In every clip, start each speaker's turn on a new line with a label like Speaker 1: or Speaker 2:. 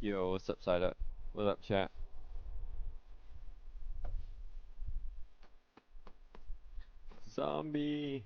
Speaker 1: Yo, what's up, side up? What up, chat? Zombie!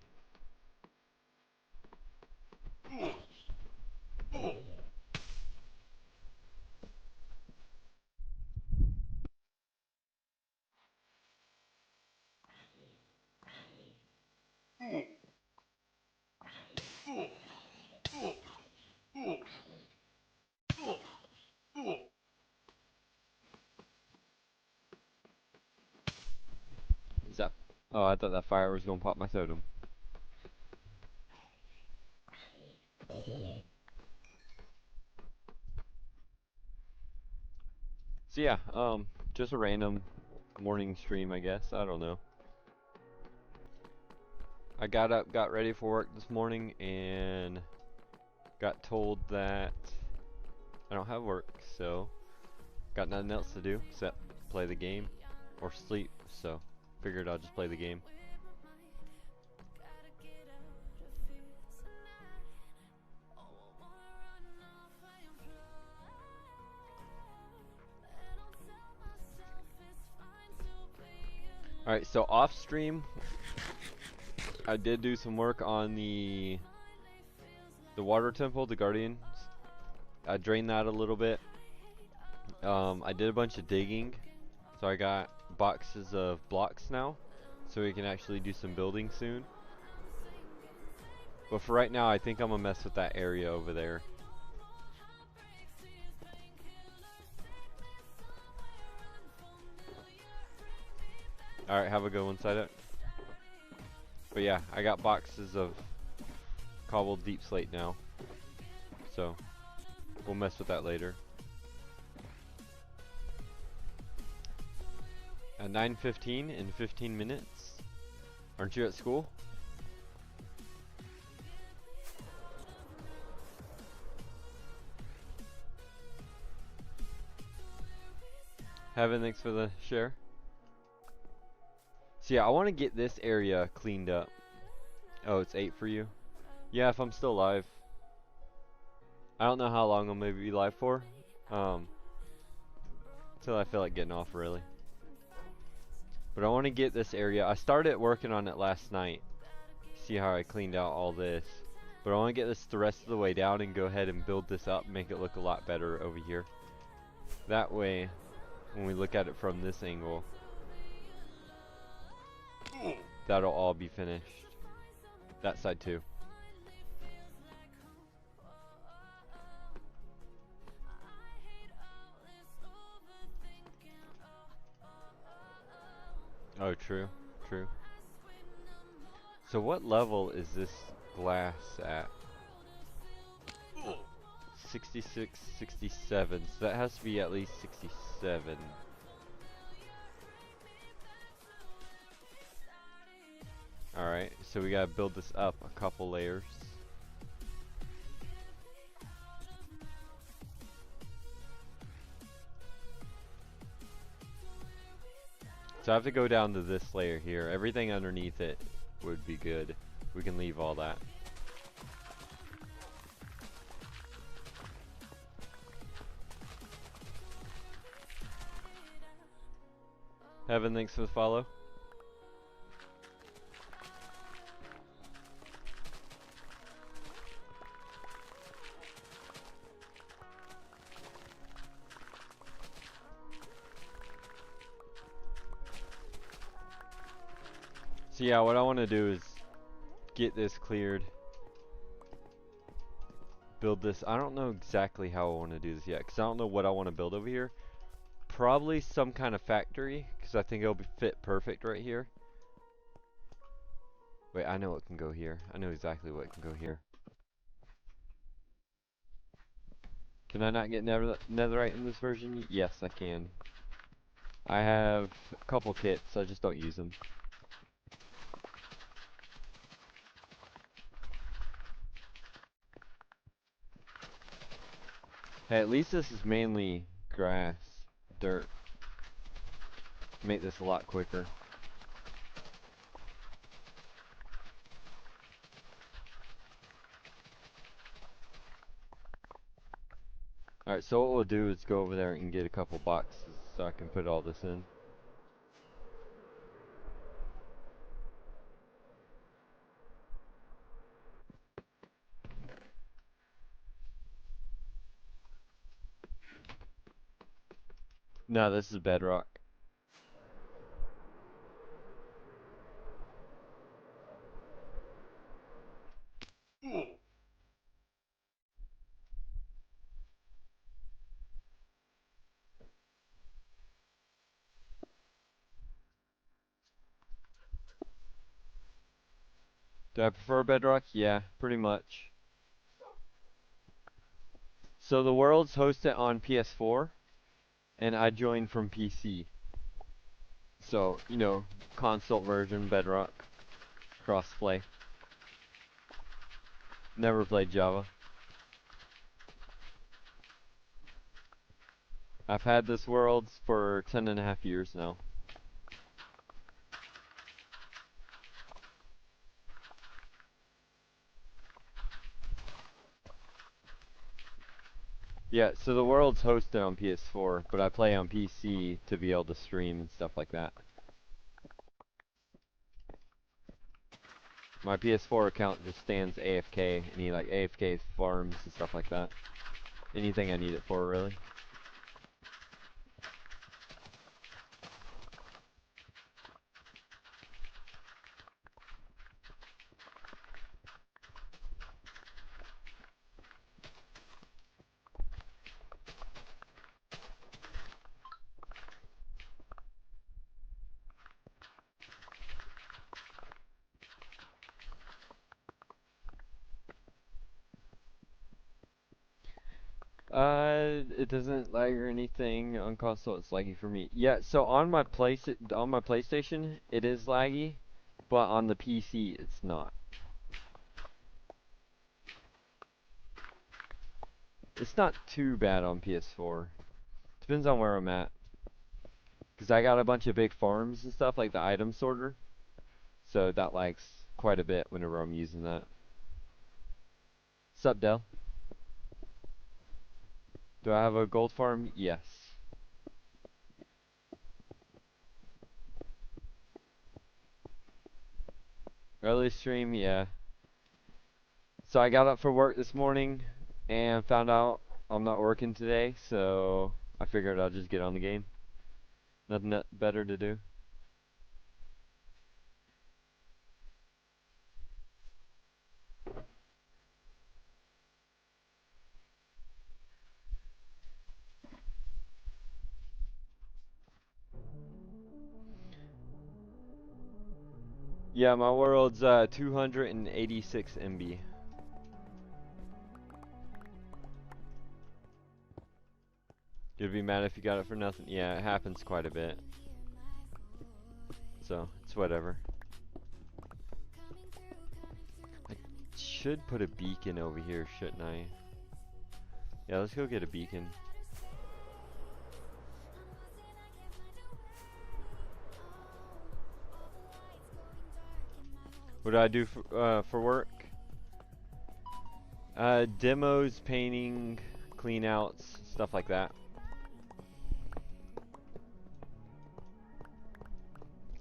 Speaker 1: Zap. Oh, I thought that fire was gonna pop my totem. So yeah, just a random morning stream, I guess. I don't know. I got up, got ready for work this morning, and got told that I don't have work, so got nothing else to do except play the game or sleep. So figured I'll just play the game. Alright, so off stream, I did do some work on the water temple, the guardians. I drained that a little bit. I did a bunch of digging, so I got boxes of blocks now, so we can actually do some building soon. But for right now, I think I'm gonna mess with that area over there. Alright, have a good one, side up. But yeah, I got boxes of cobbled deep slate now, so we'll mess with that later. At 9:15 in 15 minutes. Aren't you at school? Heaven, thanks for the share. So yeah, I want to get this area cleaned up. Oh, it's 8 for you? Yeah, if I'm still live. I don't know how long I'm gonna be live for. Until I feel like getting off, really. But I want to get this area. I started working on it last night. See how I cleaned out all this. But I want to get this the rest of the way down and go ahead and build this up, make it look a lot better over here. That way, when we look at it from this angle, that'll all be finished. That side too. Oh, true, true. So what level is this glass at? 66, 67. So that has to be at least 67. Alright, so we gotta build this up a couple layers. So I have to go down to this layer here. Everything underneath it would be good. We can leave all that. Heaven, thanks for the follow. So yeah, what I want to do is get this cleared. Build this. I don't know exactly how I want to do this yet, because I don't know what I want to build over here. Probably some kind of factory, because I think it'll fit perfect right here. Wait, I know what can go here. I know exactly what can go here. Can I not get netherite in this version? Yes, I can. I have a couple kits, I just don't use them. Hey, at least this is mainly grass, dirt. Make this a lot quicker. Alright, so what we'll do is go over there and get a couple boxes so I can put all this in. No, this is bedrock. Do I prefer bedrock? Yeah, pretty much. So the world's hosted on PS4, and I joined from PC. So, you know, console version bedrock, crossplay. Never played Java. I've had this world for 10.5 years now. Yeah, so the world's hosted on PS4, but I play on PC to be able to stream and stuff like that. My PS4 account just stands AFK, any like AFK farms and stuff like that. Anything I need it for, really. It doesn't lag or anything on console. It's laggy for me. Yeah, so on my PlayStation, it is laggy, but on the PC, it's not. It's not too bad on PS4. Depends on where I'm at. Cause I got a bunch of big farms and stuff, like the item sorter, so that lags quite a bit whenever I'm using that. Sup, Dell? Do I have a gold farm? Yes. Early stream, yeah. So I got up for work this morning and found out I'm not working today, so I figured I'll just get on the game. Nothing better to do. Yeah, my world's 286 MB. You'd be mad if you got it for nothing. Yeah, it happens quite a bit. So, it's whatever. I should put a beacon over here, shouldn't I? Yeah, let's go get a beacon. What do I do for work? Demos, painting, clean outs, stuff like that.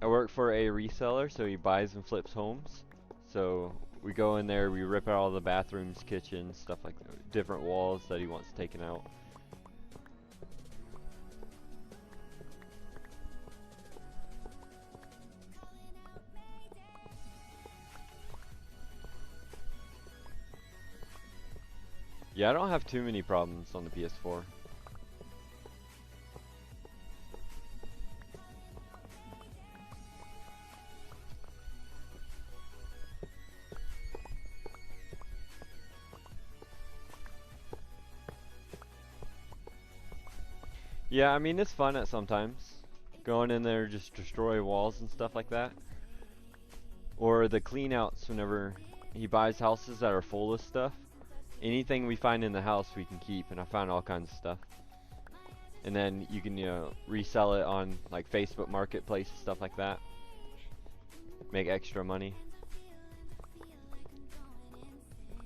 Speaker 1: I work for a reseller, so he buys and flips homes. So we go in there, we rip out all the bathrooms, kitchens, stuff like that, different walls that he wants taken out. Yeah, I don't have too many problems on the PS4. Yeah, I mean, it's fun at sometimes. Going in there, just destroy walls and stuff like that. Or the clean outs whenever he buys houses that are full of stuff. Anything we find in the house we can keep, and I found all kinds of stuff. And then you can, you know, resell it on like Facebook Marketplace, stuff like that. Make extra money.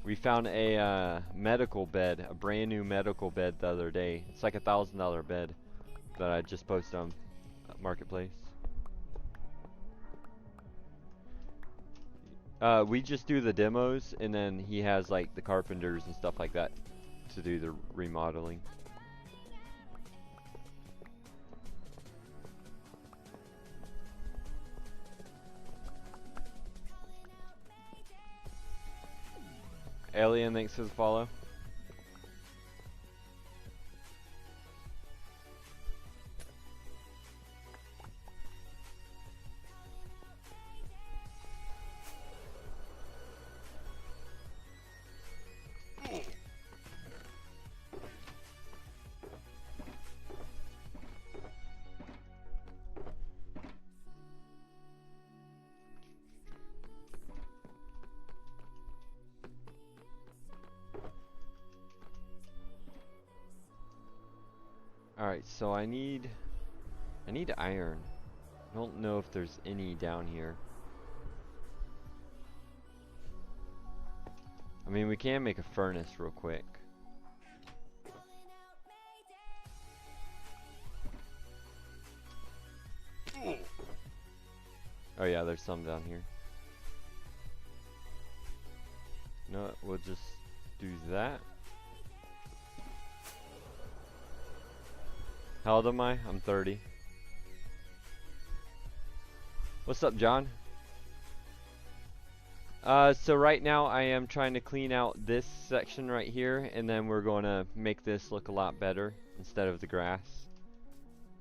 Speaker 1: We found a medical bed, a brand new medical bed the other day. It's like $1,000 bed that I just posted on Marketplace. We just do the demos, and then he has like the carpenters and stuff like that to do the remodeling. Alien, thanks for the follow. Alright, so I need iron. I don't know if there's any down here. I mean, we can make a furnace real quick. Oh yeah, there's some down here. No, we'll just do that. How old am I? I'm 30. What's up, John? So right now I am trying to clean out this section right here, and then we're going to make this look a lot better instead of the grass.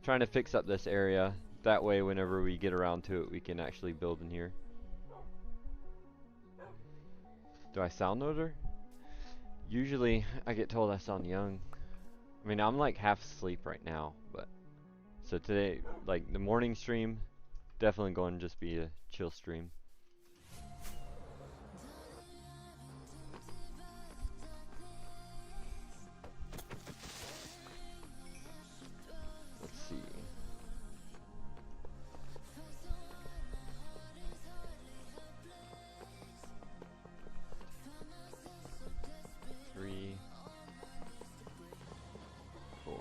Speaker 1: Trying to fix up this area. That way whenever we get around to it, we can actually build in here. Do I sound older? Usually I get told I sound young. I mean, I'm like half asleep right now, but so today, like the morning stream, definitely going to just be a chill stream. Let's see. Three. 4.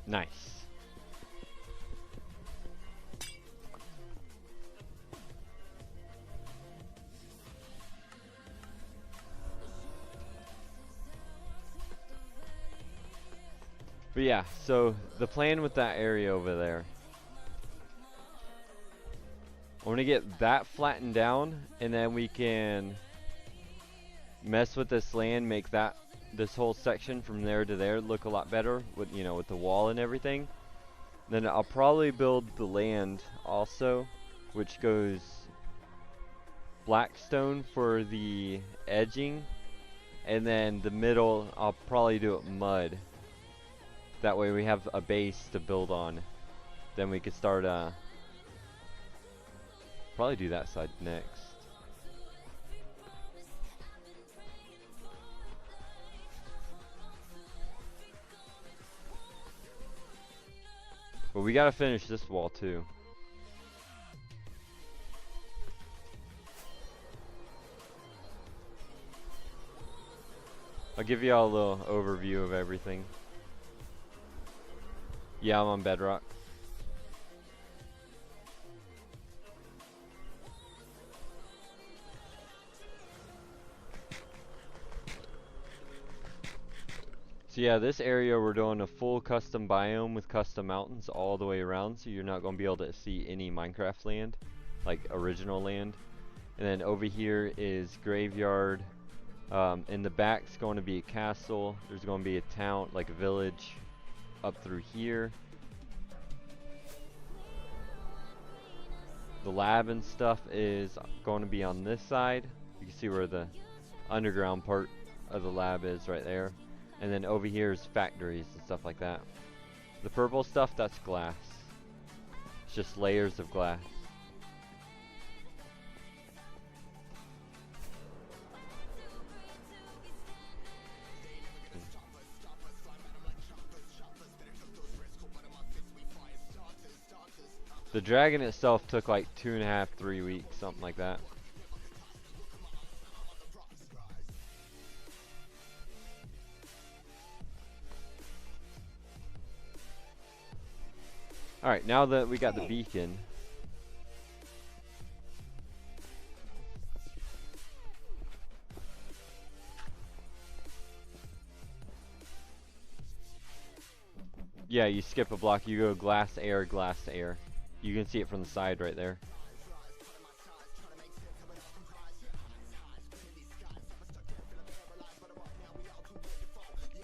Speaker 1: Nice. But yeah, so the plan with that area over there, I want to get that flattened down, and then we can mess with this land, make that this whole section from there to there look a lot better with, you know, with the wall and everything. Then I'll probably build the land also, which goes black stone for the edging, and then the middle I'll probably do it mud. That way we have a base to build on. Then we could start probably do that side next. But we gotta finish this wall too. I'll give you all a little overview of everything. Yeah, I'm on bedrock. So yeah, this area we're doing a full custom biome with custom mountains all the way around, so you're not going to be able to see any Minecraft land, like original land. And then over here is graveyard, In the back's going to be a castle. There's going to be a town, like a village, up through here. The lab and stuff is going to be on this side. You can see where the underground part of the lab is right there. And then over here is factories and stuff like that. The purple stuff, that's glass. It's just layers of glass. The dragon itself took like 2.5, 3 weeks, something like that. Alright, now that we got the beacon, yeah, you skip a block, you go glass, air, glass, air. You can see it from the side right there.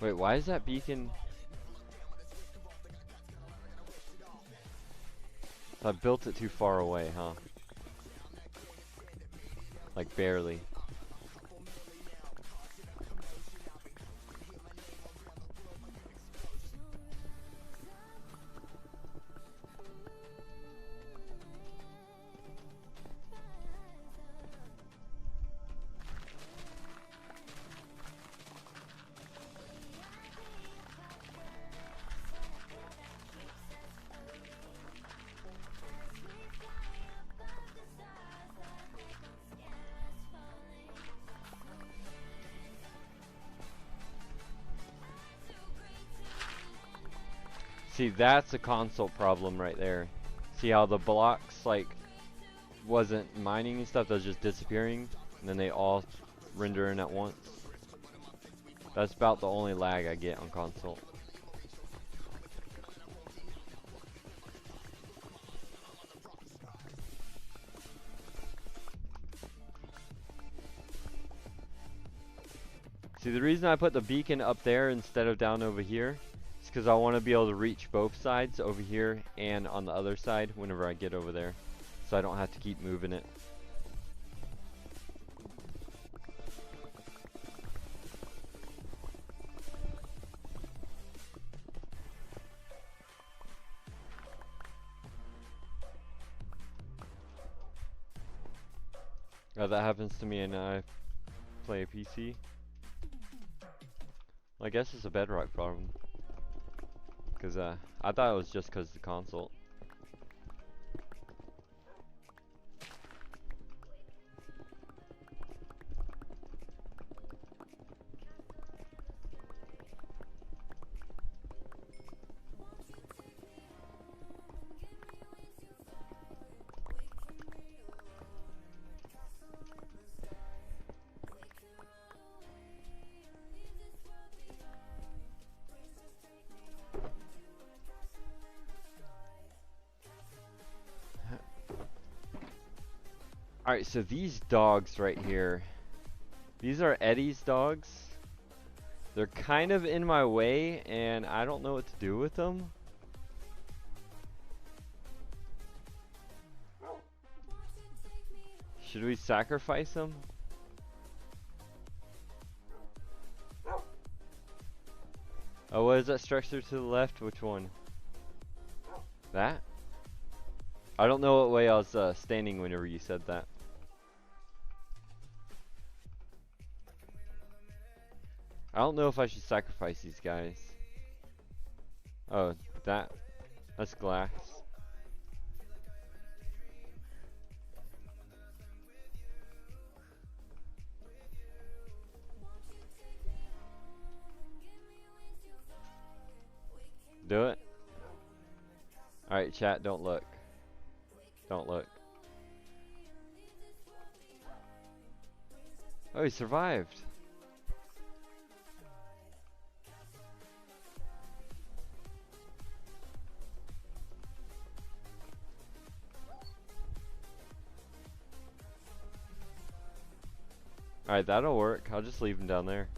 Speaker 1: Wait, why is that beacon? I built it too far away, huh? Like barely. See, that's a console problem right there. See how the blocks, like, wasn't mining and stuff, that was just disappearing, and then they all render in at once. That's about the only lag I get on console. See, the reason I put the beacon up there instead of down over here is because I want to be able to reach both sides over here and on the other side whenever I get over there, so I don't have to keep moving it. That happens to me and I play a PC. Well, I guess it's a Bedrock problem. Because I thought it was just because of the console. Alright, so these dogs right here, these are Eddie's dogs. They're kind of in my way, and I don't know what to do with them. Should we sacrifice them? Oh, what is that structure to the left? Which one? That? I don't know what way I was standing whenever you said that. I don't know if I should sacrifice these guys. Oh, that's glass. Do it? Alright, chat, don't look. Don't look. Oh, he survived. Alright, that'll work. I'll just leave them down there.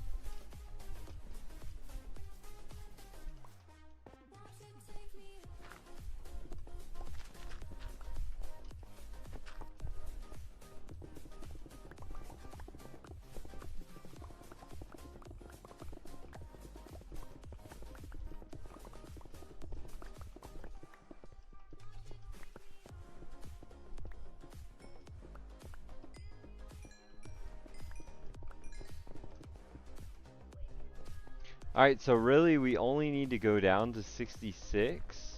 Speaker 1: Alright, so really we only need to go down to 66.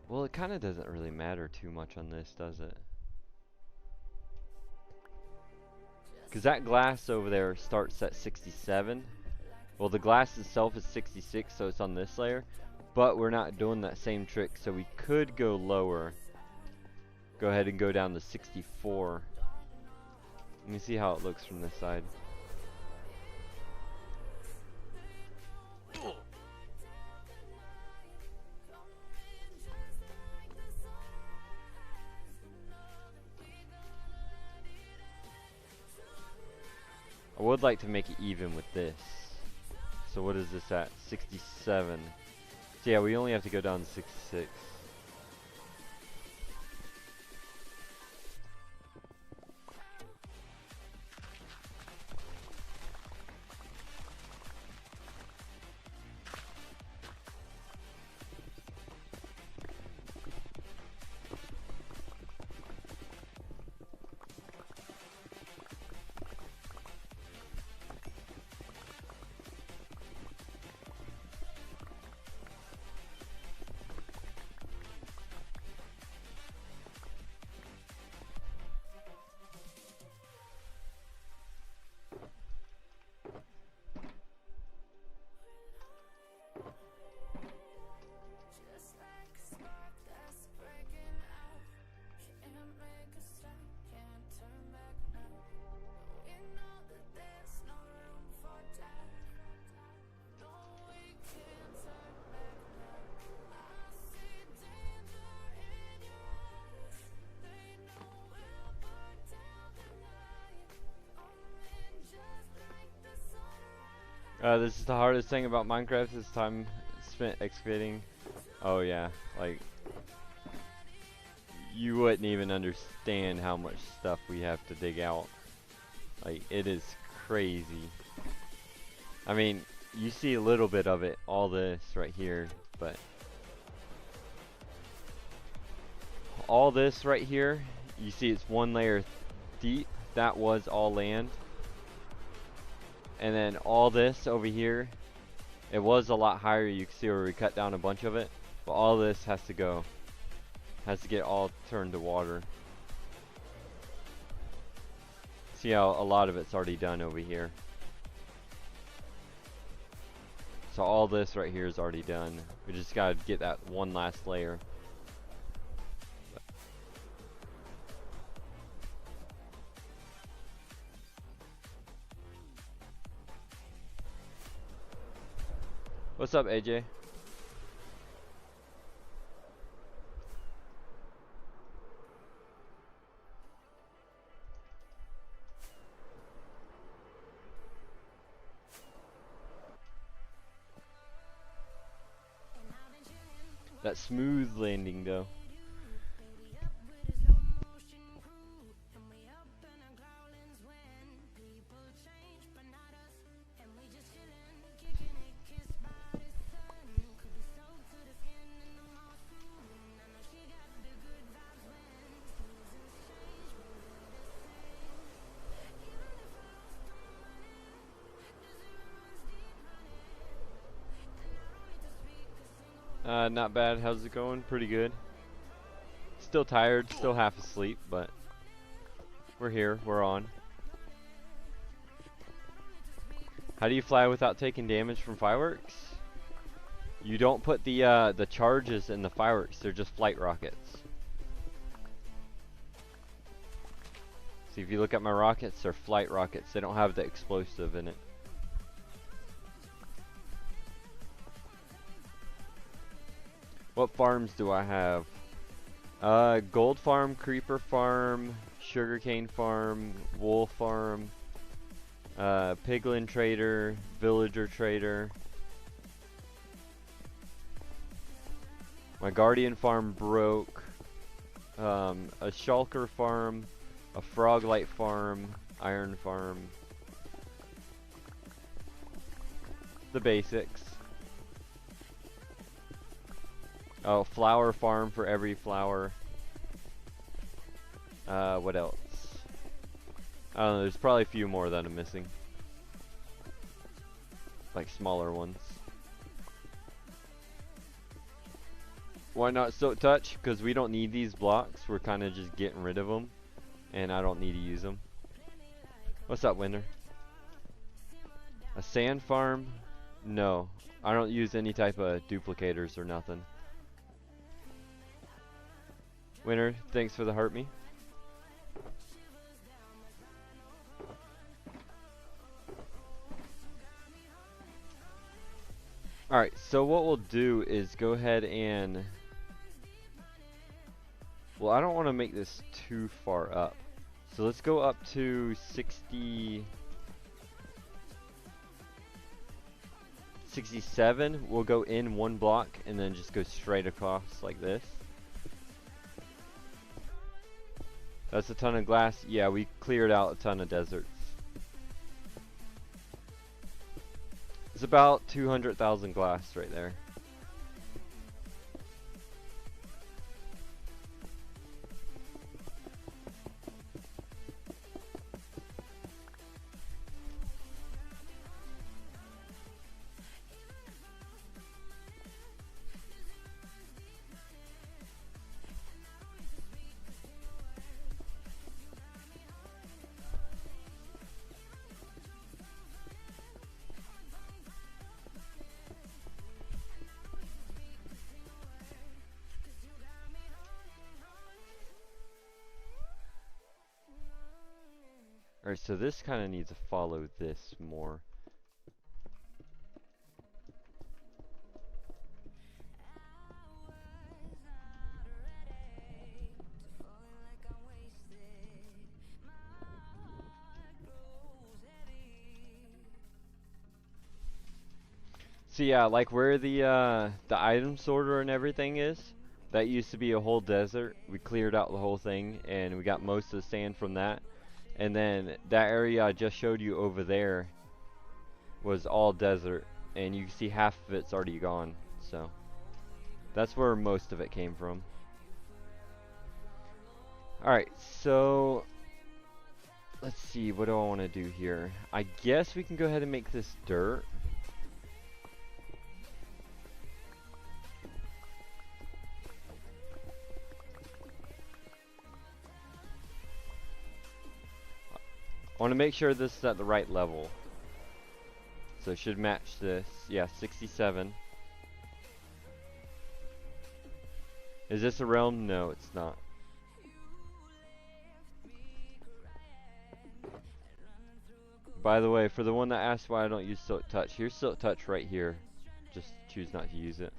Speaker 1: Well, it kind of doesn't really matter too much on this, does it? Because that glass over there starts at 67. Well, the glass itself is 66, so it's on this layer. But we're not doing that same trick, so we could go lower. Go ahead and go down to 64. Let me see how it looks from this side. I would like to make it even with this. So what is this at? 67. So yeah, we only have to go down to 66. This is the hardest thing about Minecraft is time spent excavating. Oh yeah, like you wouldn't even understand how much stuff we have to dig out. Like it is crazy. I mean, you see a little bit of it, all this right here, but all this right here, you see it's one layer deep. That was all land. And then all this over here, it was a lot higher. You can see where we cut down a bunch of it. But all this has to go. Has to get all turned to water. See how a lot of it's already done over here. So all this right here is already done. We just gotta get that one last layer. What's up, AJ? That smooth landing, though. Not bad. How's it going? Pretty good. Still tired, still half asleep, but we're here. We're on. How do you fly without taking damage from fireworks? You don't put the charges in the fireworks. They're just flight rockets. See, if you look at my rockets, they're flight rockets. They don't have the explosive in it. What farms do I have? Gold farm, creeper farm, sugarcane farm, wool farm, piglin trader, villager trader. My guardian farm broke. A shulker farm, a froglight farm, iron farm. The basics. Oh, flower farm for every flower. What else? I don't know, there's probably a few more that I'm missing. Like smaller ones. Why not silk touch? Because we don't need these blocks. We're kind of just getting rid of them. And I don't need to use them. What's up, Winter? A sand farm? No. I don't use any type of duplicators or nothing. Winter, thanks for the heart me. Alright, so what we'll do is go ahead and... Well, I don't want to make this too far up. So let's go up to 67. We'll go in one block and then just go straight across like this. That's a ton of glass. Yeah, we cleared out a ton of deserts. It's about 200,000 glass right there. Alright, so this kind of needs to follow this more. So yeah, like where the item sorter and everything is, that used to be a whole desert. We cleared out the whole thing and we got most of the sand from that. And then that area I just showed you over there was all desert, and you can see half of it's already gone. So that's where most of it came from. Alright, so let's see, what do I want to do here? I guess we can go ahead and make this dirt. I want to make sure this is at the right level. So it should match this. Yeah, 67. Is this a realm? No, it's not. By the way, for the one that asked why I don't use silk touch, here's silk touch right here. Just choose not to use it.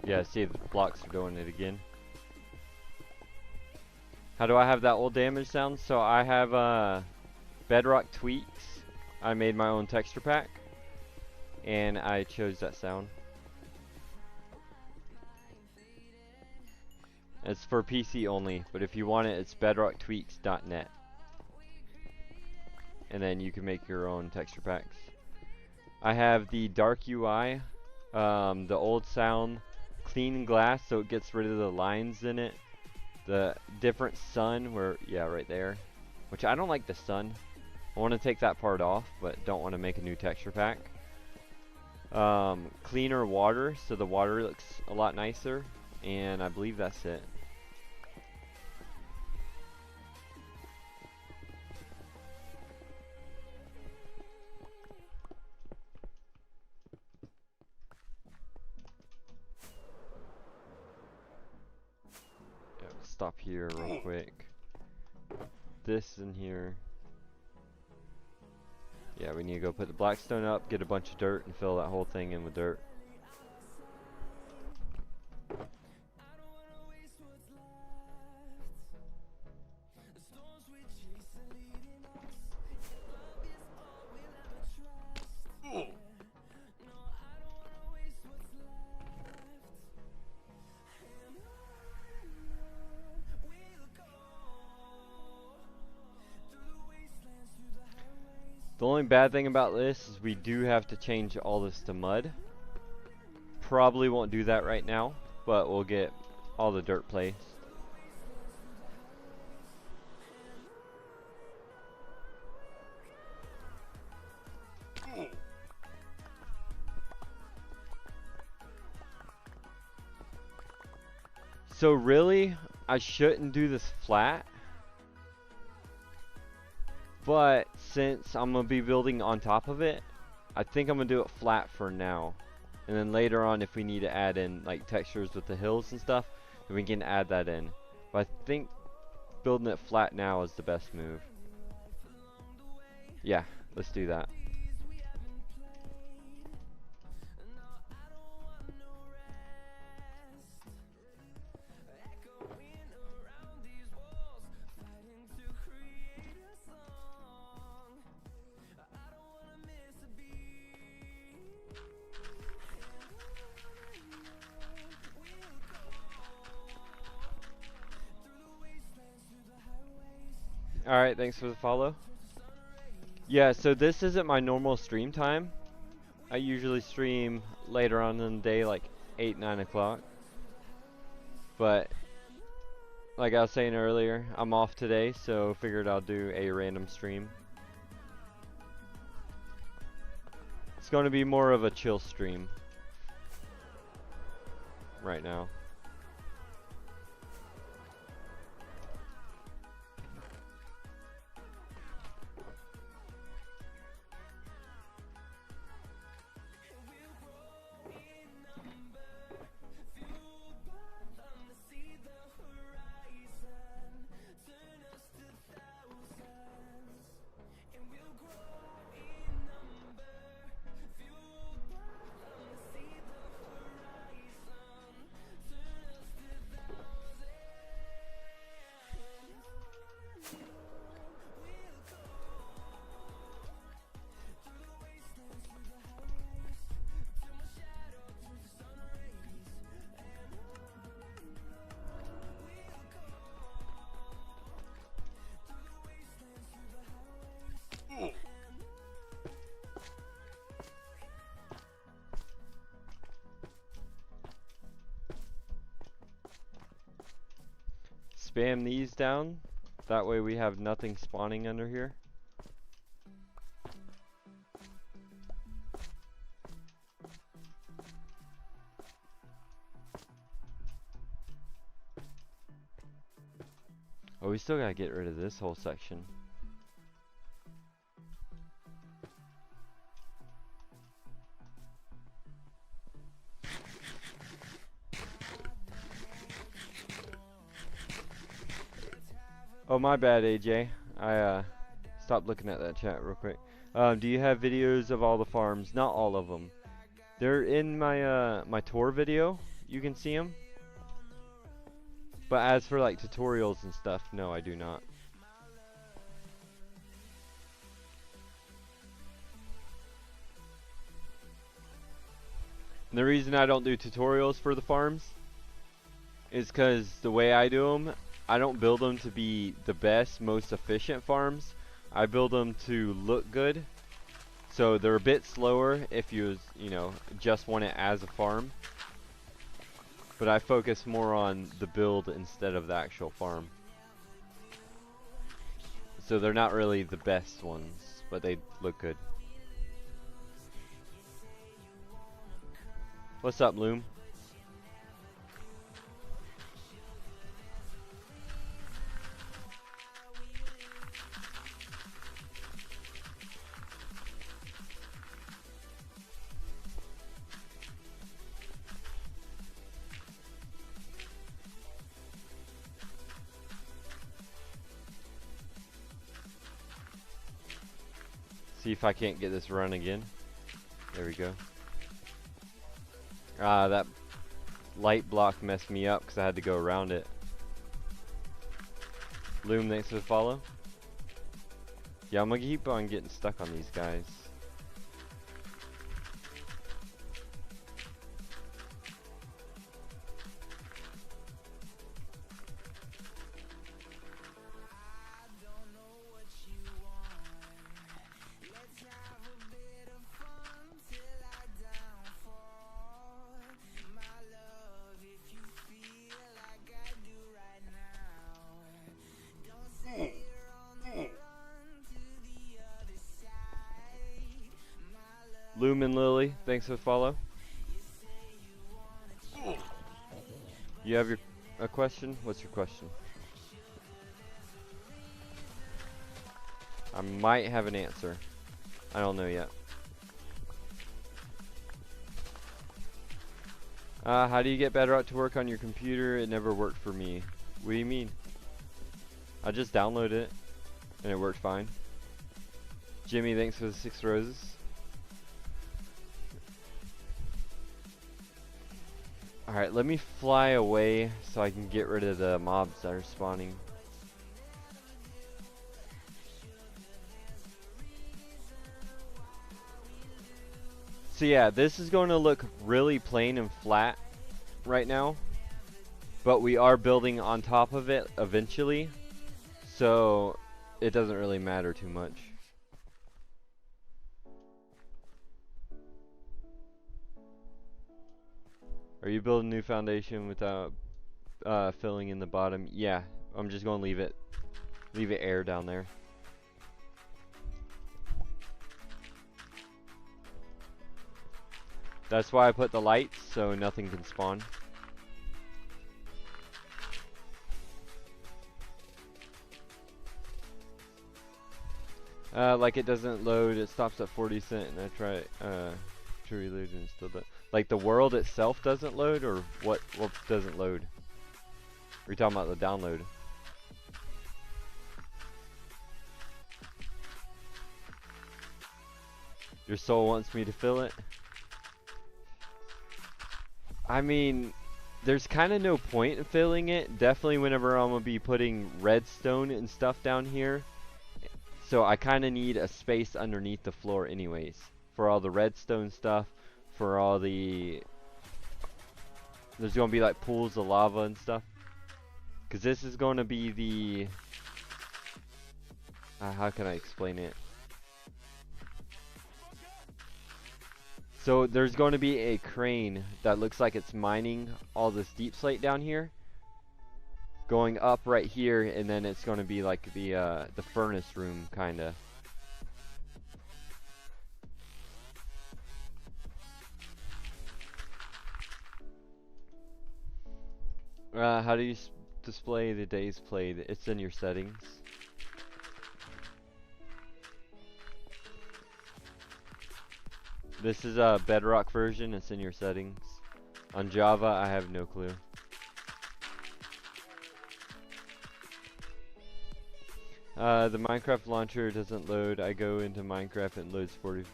Speaker 1: Yeah, see the blocks are doing it again. How do I have that old damage sound? So I have bedrock tweaks. I made my own texture pack and I chose that sound. It's for PC only, but if you want it, it's bedrocktweaks.net. And then you can make your own texture packs. I have the dark UI, the old sound, clean glass so it gets rid of the lines in it. The different sun, where, yeah, right there. Which I don't like the sun. I want to take that part off, but don't want to make a new texture pack. cleaner water, so the water looks a lot nicer, and I believe that's it. Yeah, stop here real quick. This in here. Yeah, we need to go put the blackstone up, get a bunch of dirt, and fill that whole thing in with dirt. The only bad thing about this is we do have to change all this to mud. Probably won't do that right now, but we'll get all the dirt placed. So really, I shouldn't do this flat. But since I'm going to be building on top of it, I think I'm going to do it flat for now. And then later on, if we need to add in like textures with the hills and stuff, then we can add that in. But I think building it flat now is the best move. Yeah, let's do that. Alright, thanks for the follow. Yeah, so this isn't my normal stream time. I usually stream later on in the day, like 8, 9 o'clock. But, like I was saying earlier, I'm off today, so figured I'll do a random stream. It's going to be more of a chill stream right now. Spam these down, that way we have nothing spawning under here. Oh, we still gotta get rid of this whole section. Oh, my bad, AJ. I stopped looking at that chat real quick. Do you have videos of all the farms? Not all of them. They're in my my tour video. You can see them. But as for like tutorials and stuff, no, I do not. And the reason I don't do tutorials for the farms is because the way I do them, I don't build them to be the best, most efficient farms. I build them to look good. So they're a bit slower if you know, just want it as a farm. But I focus more on the build instead of the actual farm. So they're not really the best ones, but they look good. What's up, Loom? See if I can't get this run again. There we go. That light block messed me up because I had to go around it. Loom, thanks for the follow. Yeah, I'm gonna keep on getting stuck on these guys. Loom and Lily, thanks for the follow. You have a question? What's your question? I might have an answer. I don't know yet. How do you get Bedrock to work on your computer? It never worked for me. What do you mean? I just downloaded it and it worked fine. Jimmy, thanks for the 6 roses. Alright, let me fly away so I can get rid of the mobs that are spawning. So yeah, this is going to look really plain and flat right now, but we are building on top of it eventually, so it doesn't really matter too much. Are you building a new foundation without filling in the bottom? Yeah, I'm just going to leave it air down there. That's why I put the lights, so nothing can spawn. Like it doesn't load, it stops at 40 cent, and I try to reload and still does. Like the world itself doesn't load, or what doesn't load? Are you talking about the download? Your soul wants me to fill it? I mean, there's kind of no point in filling it. Definitely whenever I'm going to be putting redstone and stuff down here. So I kind of need a space underneath the floor anyways. For all the redstone stuff. For all the... There's going to be like pools of lava and stuff. Because this is going to be the... how can I explain it? So there's going to be a crane that looks like it's mining all this deep slate down here, going up right here, and then it's going to be like the furnace room kinda. How do you display the days played? It's in your settings. This is a Bedrock version, it's in your settings. On Java, I have no clue. The Minecraft launcher doesn't load. I go into Minecraft and it loads 40%,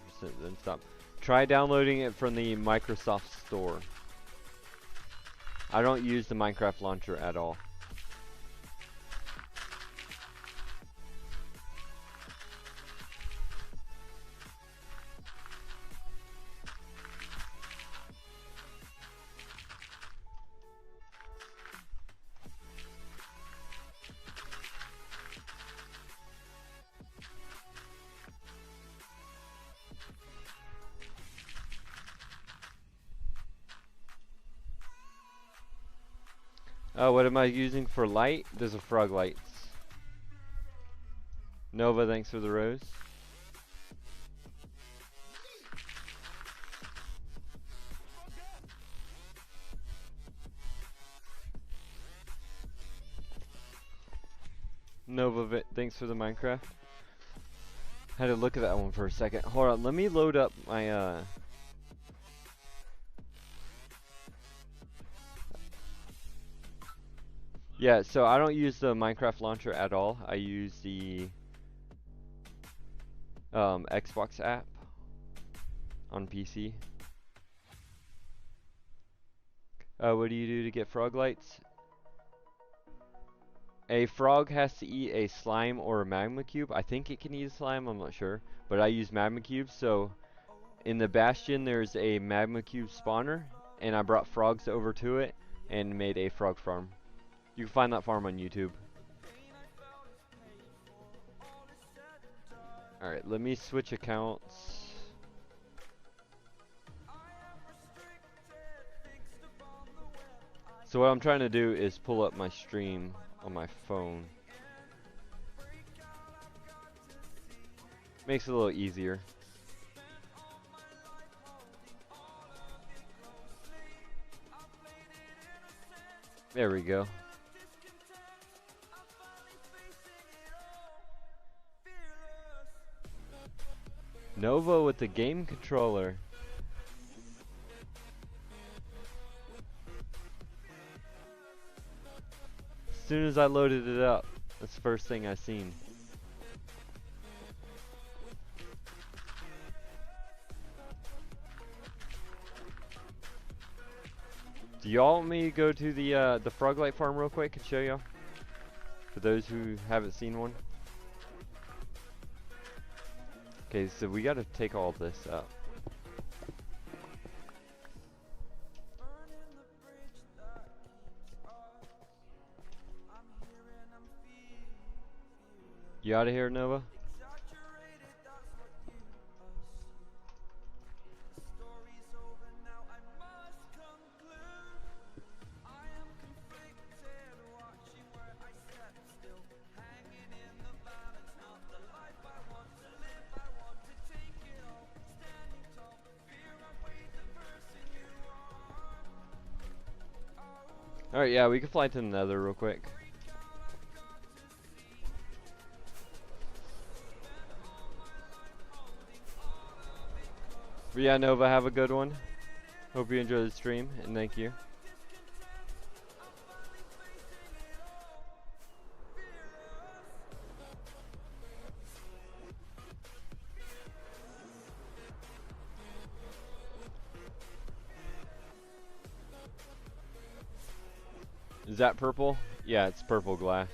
Speaker 1: then stop. Try downloading it from the Microsoft Store. I don't use the Minecraft launcher at all. What am I using for light? There's a frog lights. Nova, thanks for the rose. Nova, thanks for the Minecraft. Had to look at that one for a second. Hold on, let me load up my Yeah, so I don't use the Minecraft launcher at all. I use the Xbox app on PC. What do you do to get frog lights? A frog has to eat a slime or a magma cube. I think it can eat a slime, I'm not sure. But I use magma cubes, so in the bastion there's a magma cube spawner, and I brought frogs over to it and made a frog farm. You can find that farm on YouTube. Alright, let me switch accounts. So what I'm trying to do is pull up my stream on my phone. Makes it a little easier. There we go. Nova with the game controller. As soon as I loaded it up, that's the first thing I seen. Do y'all want me to go to the frog light farm real quick and show y'all? For those who haven't seen one. Okay, so we gotta take all this up. You out of here, Nova? Alright, yeah, we can fly to the Nether real quick. But yeah, Nova, have a good one. Hope you enjoy the stream, and thank you. Is that purple? Yeah, it's purple glass.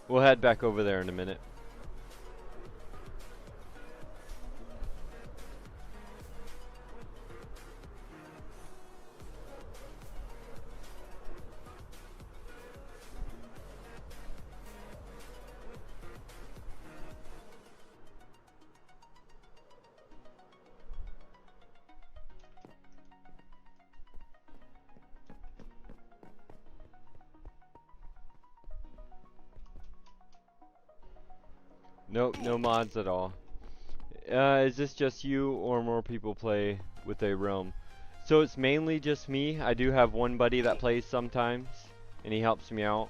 Speaker 1: We'll head back over there in a minute. Nope, no mods at all. Is this just you or more people play with a realm? So it's mainly just me. I do have one buddy that plays sometimes, and he helps me out.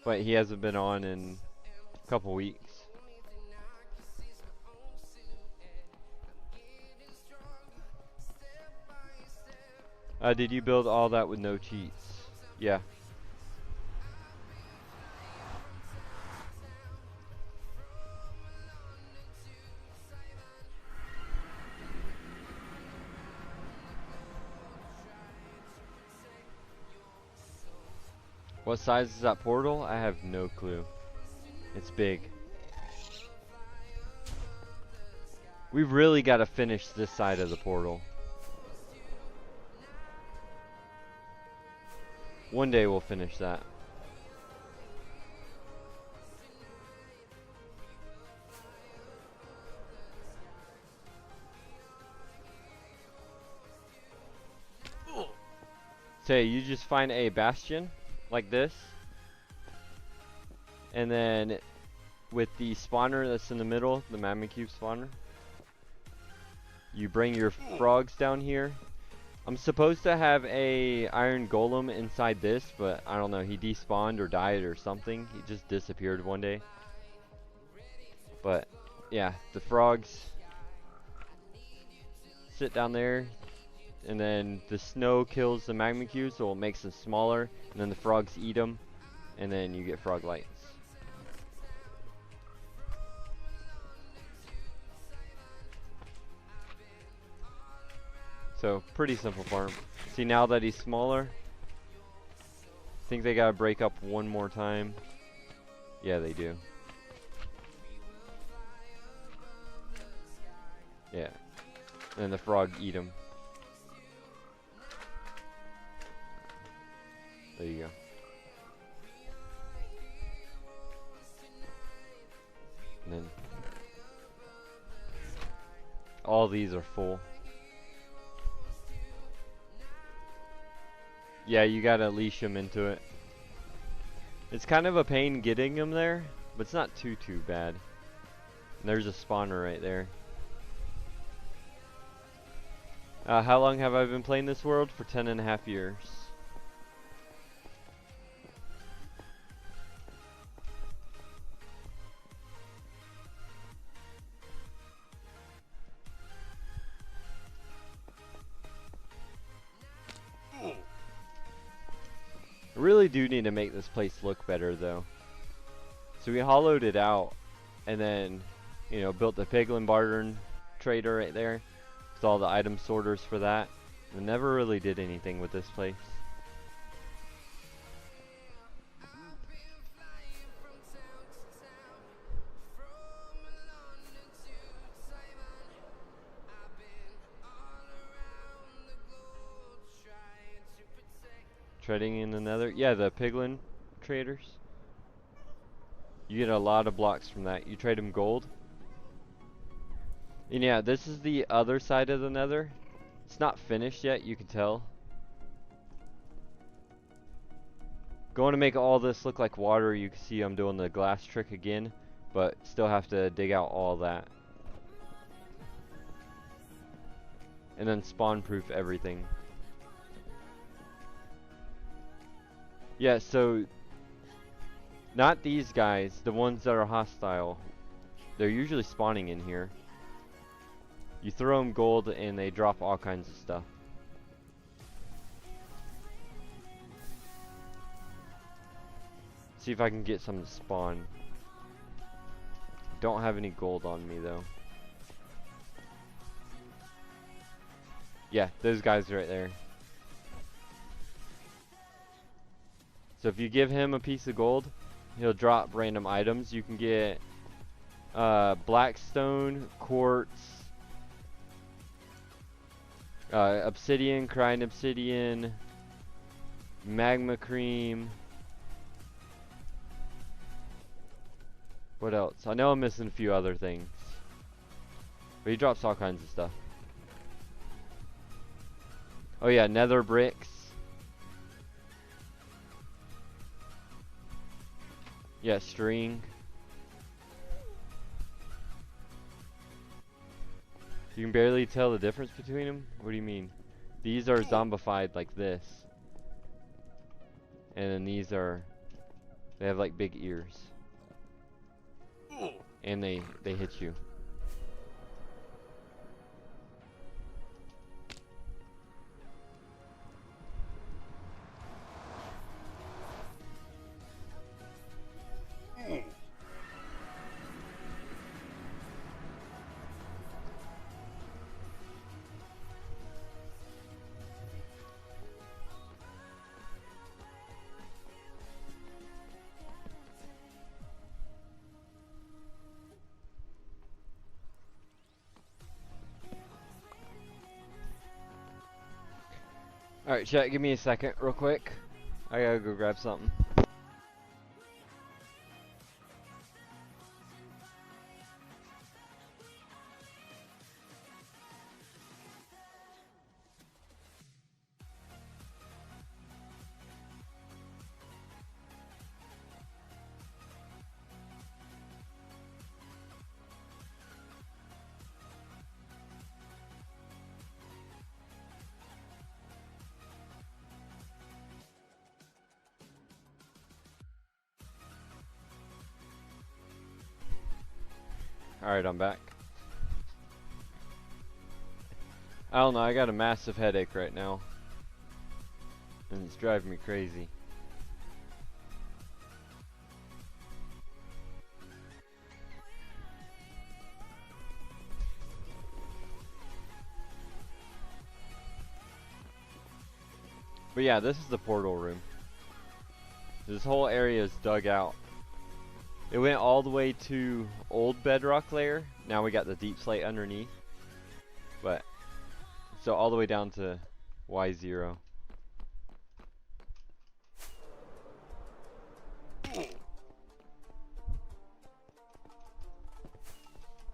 Speaker 1: But he hasn't been on in a couple weeks. Did you build all that with no cheats? Yeah. What size is that portal? I have no clue. It's big. We've really got to finish this side of the portal. One day we'll finish that. Say, you just find a bastion like this, and then with the spawner that's in the middle, the magma cube spawner, you bring your frogs down here, I'm supposed to have a iron golem inside this, but I don't know. He despawned or died or something. He just disappeared one day. But yeah, the frogs sit down there, and then the snow kills the magma cubes, so it makes them smaller, and then the frogs eat them, and then you get frog lights. So, pretty simple farm. See, now that he's smaller, I think they gotta break up one more time. Yeah, they do. Yeah. And the frog eat him. There you go. And then all these are full. Yeah, you gotta leash them into it. It's kind of a pain getting them there, but it's not too bad. And there's a spawner right there. How long have I been playing this world? For 10.5 years. I really do need to make this place look better though. So we hollowed it out and then, you know, built the piglin barter trader right there with all the item sorters for that. We never really did anything with this place. Trading in another, yeah, the piglin traders. You get a lot of blocks from that. You trade them gold. And yeah, this is the other side of the nether. It's not finished yet, you can tell. Going to make all this look like water. You can see I'm doing the glass trick again, but still have to dig out all that. And then spawn proof everything. Yeah, so not these guys, the ones that are hostile. They're usually spawning in here. You throw them gold and they drop all kinds of stuff. See if I can get some to spawn. Don't have any gold on me though. Yeah, those guys right there. So if you give him a piece of gold, he'll drop random items. You can get blackstone, quartz, obsidian, crying obsidian, magma cream. What else? I know I'm missing a few other things. But he drops all kinds of stuff. Oh yeah, nether bricks. Yeah, string. You can barely tell the difference between them? What do you mean? These are zombified like this. And then these are... They have like big ears. And they hit you. Alright, chat, give me a second real quick. I gotta go grab something. Alright, I'm back. I don't know, I got a massive headache right now. And it's driving me crazy. But yeah, this is the portal room. This whole area is dug out. It went all the way to old bedrock layer. Now we got the deep slate underneath. But, so all the way down to Y0.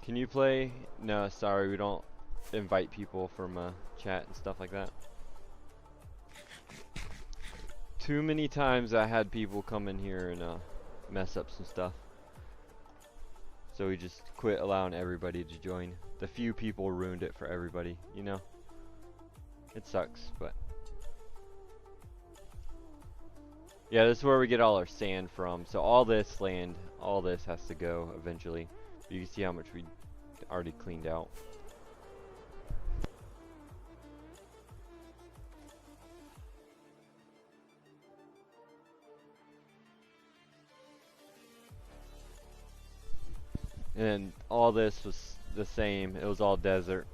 Speaker 1: Can you play? No, sorry, we don't invite people from chat and stuff like that. Too many times I had people come in here and mess up some stuff. So we just quit allowing everybody to join. The few people ruined it for everybody, you know? It sucks, but... Yeah, this is where we get all our sand from. So all this land, all this has to go eventually. You can see how much we already cleaned out. And then all this was the same. It was all desert.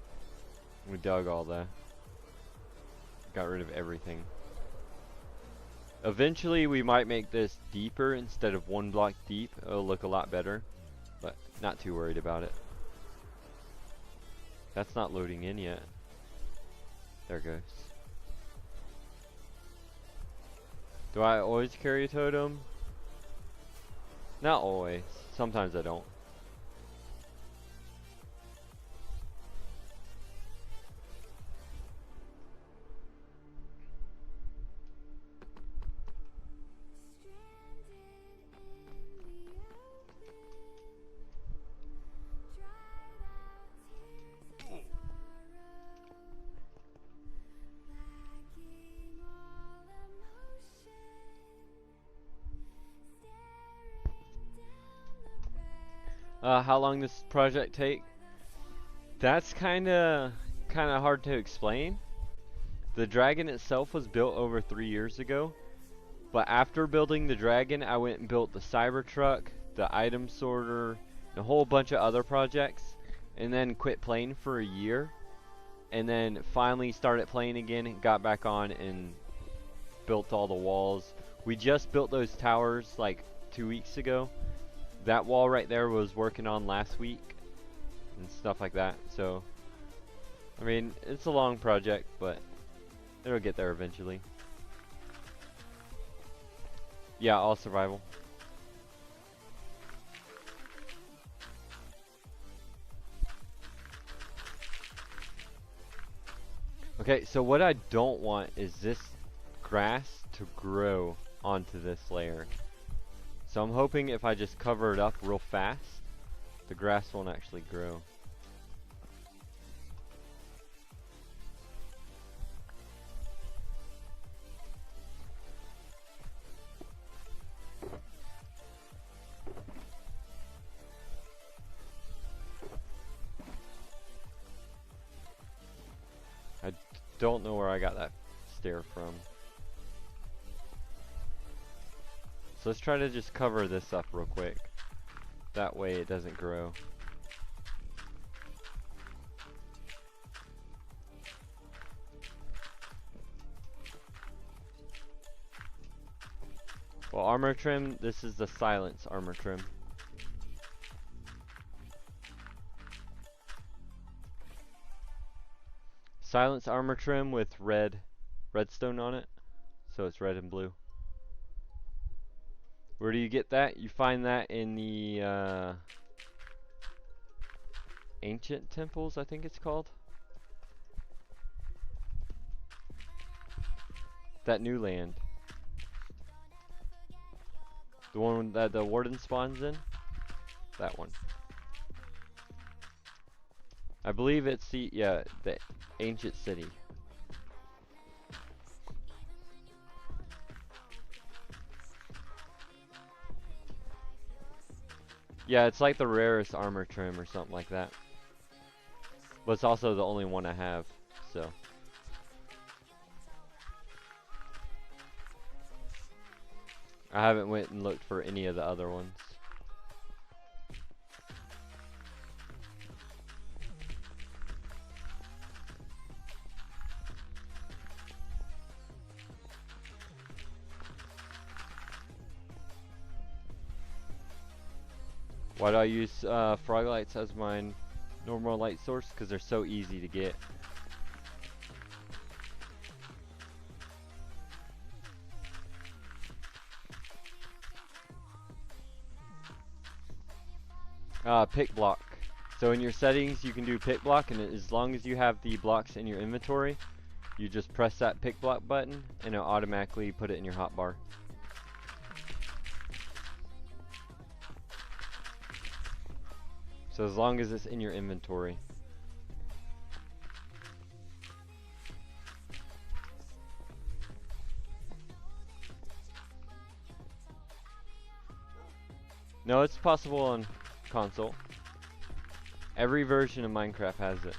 Speaker 1: We dug all that. Got rid of everything. Eventually we might make this deeper instead of 1 block deep. It'll look a lot better. But not too worried about it. That's not loading in yet. There it goes. Do I always carry a totem? Not always. Sometimes I don't. How long this project take? That's kinda hard to explain. The dragon itself was built over 3 years ago, but after building the dragon, I went and built the Cybertruck, the item sorter, and a whole bunch of other projects, and then quit playing for a year, and then finally started playing again and got back on and built all the walls. We just built those towers like 2 weeks ago. That wall right there was working on last week and stuff like that. So, I mean, it's a long project, but it'll get there eventually. Yeah, all survival. Okay, so what I don't want is this grass to grow onto this layer. So I'm hoping if I just cover it up real fast, the grass won't actually grow. I don't know where I got that stair from. So let's try to just cover this up real quick. That way it doesn't grow. Well, armor trim, this is the silence armor trim. Silence armor trim with redstone on it. So it's red and blue. Where do you get that? You find that in the ancient temples, I think it's called. That new land. The one that the warden spawns in? That one. I believe it's the ancient city. Yeah, it's like the rarest armor trim or something like that. But it's also the only one I have, so. I haven't went and looked for any of the other ones. Why do I use frog lights as my normal light source? Because they're so easy to get. Pick block. So in your settings you can do pick block, and as long as you have the blocks in your inventory, you just press that pick block button and it'll automatically put it in your hotbar. So as long as it's in your inventory. No, it's possible on console. Every version of Minecraft has it.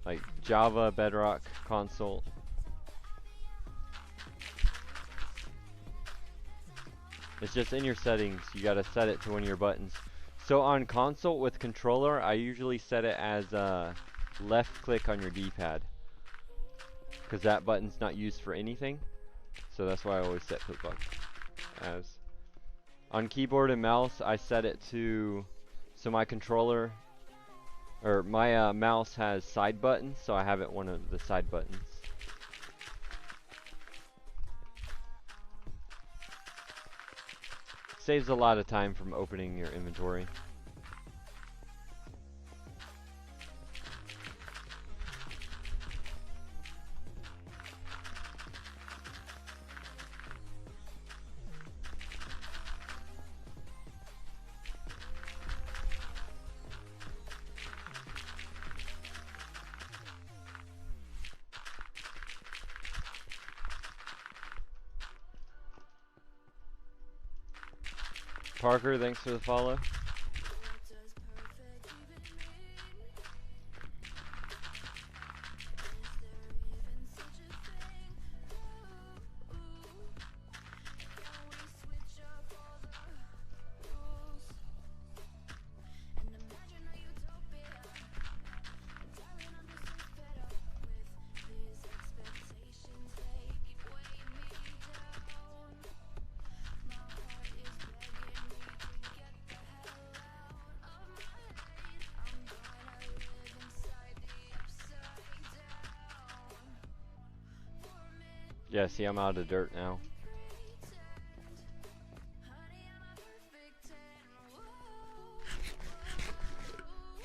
Speaker 1: Like Java, Bedrock, console. It's just in your settings. You gotta set it to one of your buttons. So on console with controller, I usually set it as left click on your D-pad, because that button's not used for anything. So that's why I always set pick block as. On keyboard and mouse, I set it to, so my controller, or my mouse has side buttons, so I have it one of the side buttons. Saves a lot of time from opening your inventory. Parker, thanks for the follow. Yeah, see, I'm out of dirt now.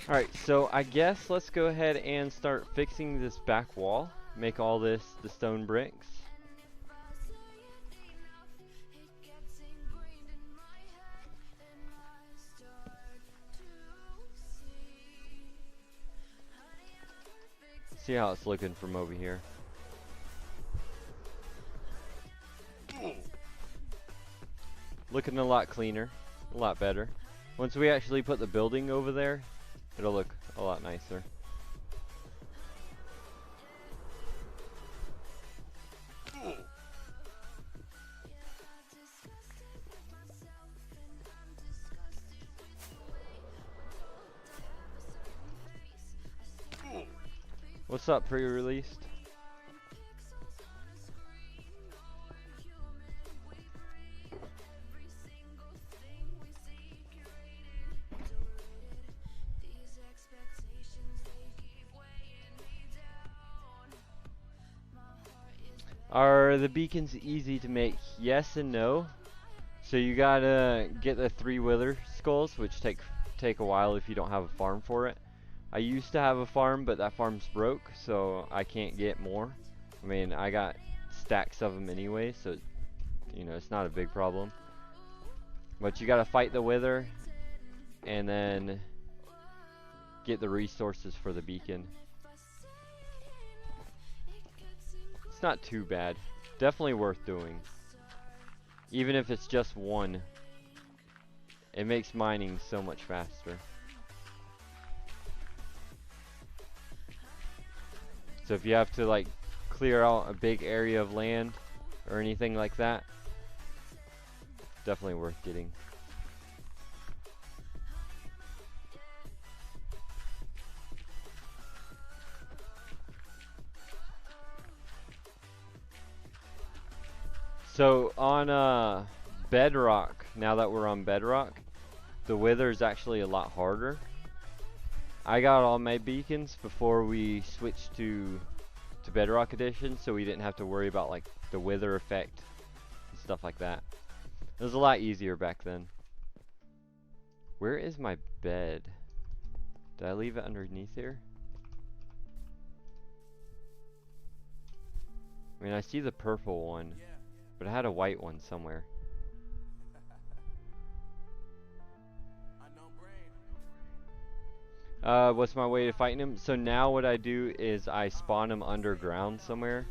Speaker 1: Alright, so I guess let's go ahead and start fixing this back wall. Make all this the stone bricks. See how it's looking from over here. Looking a lot cleaner, a lot better. Once we actually put the building over there, it'll look a lot nicer. What's up, pre-released? Are the beacons easy to make? Yes and no. So you gotta get the 3 wither skulls, which take a while if you don't have a farm for it. I used to have a farm, but that farm's broke, so I can't get more. I mean, I got stacks of them anyway, so you know, it's not a big problem. But you gotta fight the wither and then get the resources for the beacon. It's not too bad. Definitely worth doing. Even if it's just one It makes mining so much faster. So if you have to like clear out a big area of land or anything like that, definitely worth getting. So on Bedrock, now that we're on Bedrock, the wither is actually a lot harder. I got all my beacons before we switched to Bedrock Edition, so we didn't have to worry about like the wither effect and stuff like that. It was a lot easier back then. Where is my bed? Did I leave it underneath here? I mean, I see the purple one, but I had a white one somewhere. What's my way to fighting him? So now what I do is I spawn him underground somewhere.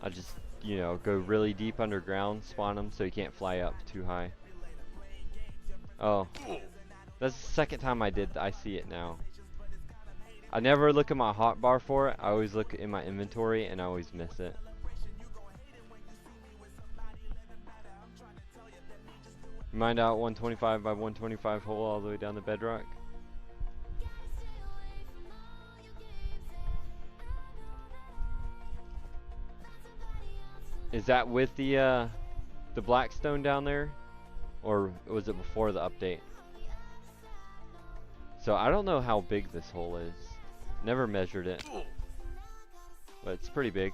Speaker 1: I just, you know, go really deep underground, spawn him so he can't fly up too high. Oh, that's the second time I see it now. I never look at my hotbar for it. I always look in my inventory and I always miss it. Mined out 125 by 125 hole all the way down the bedrock. Is that with the blackstone down there, or was it before the update? So I don't know how big this hole is. Never measured it, but it's pretty big.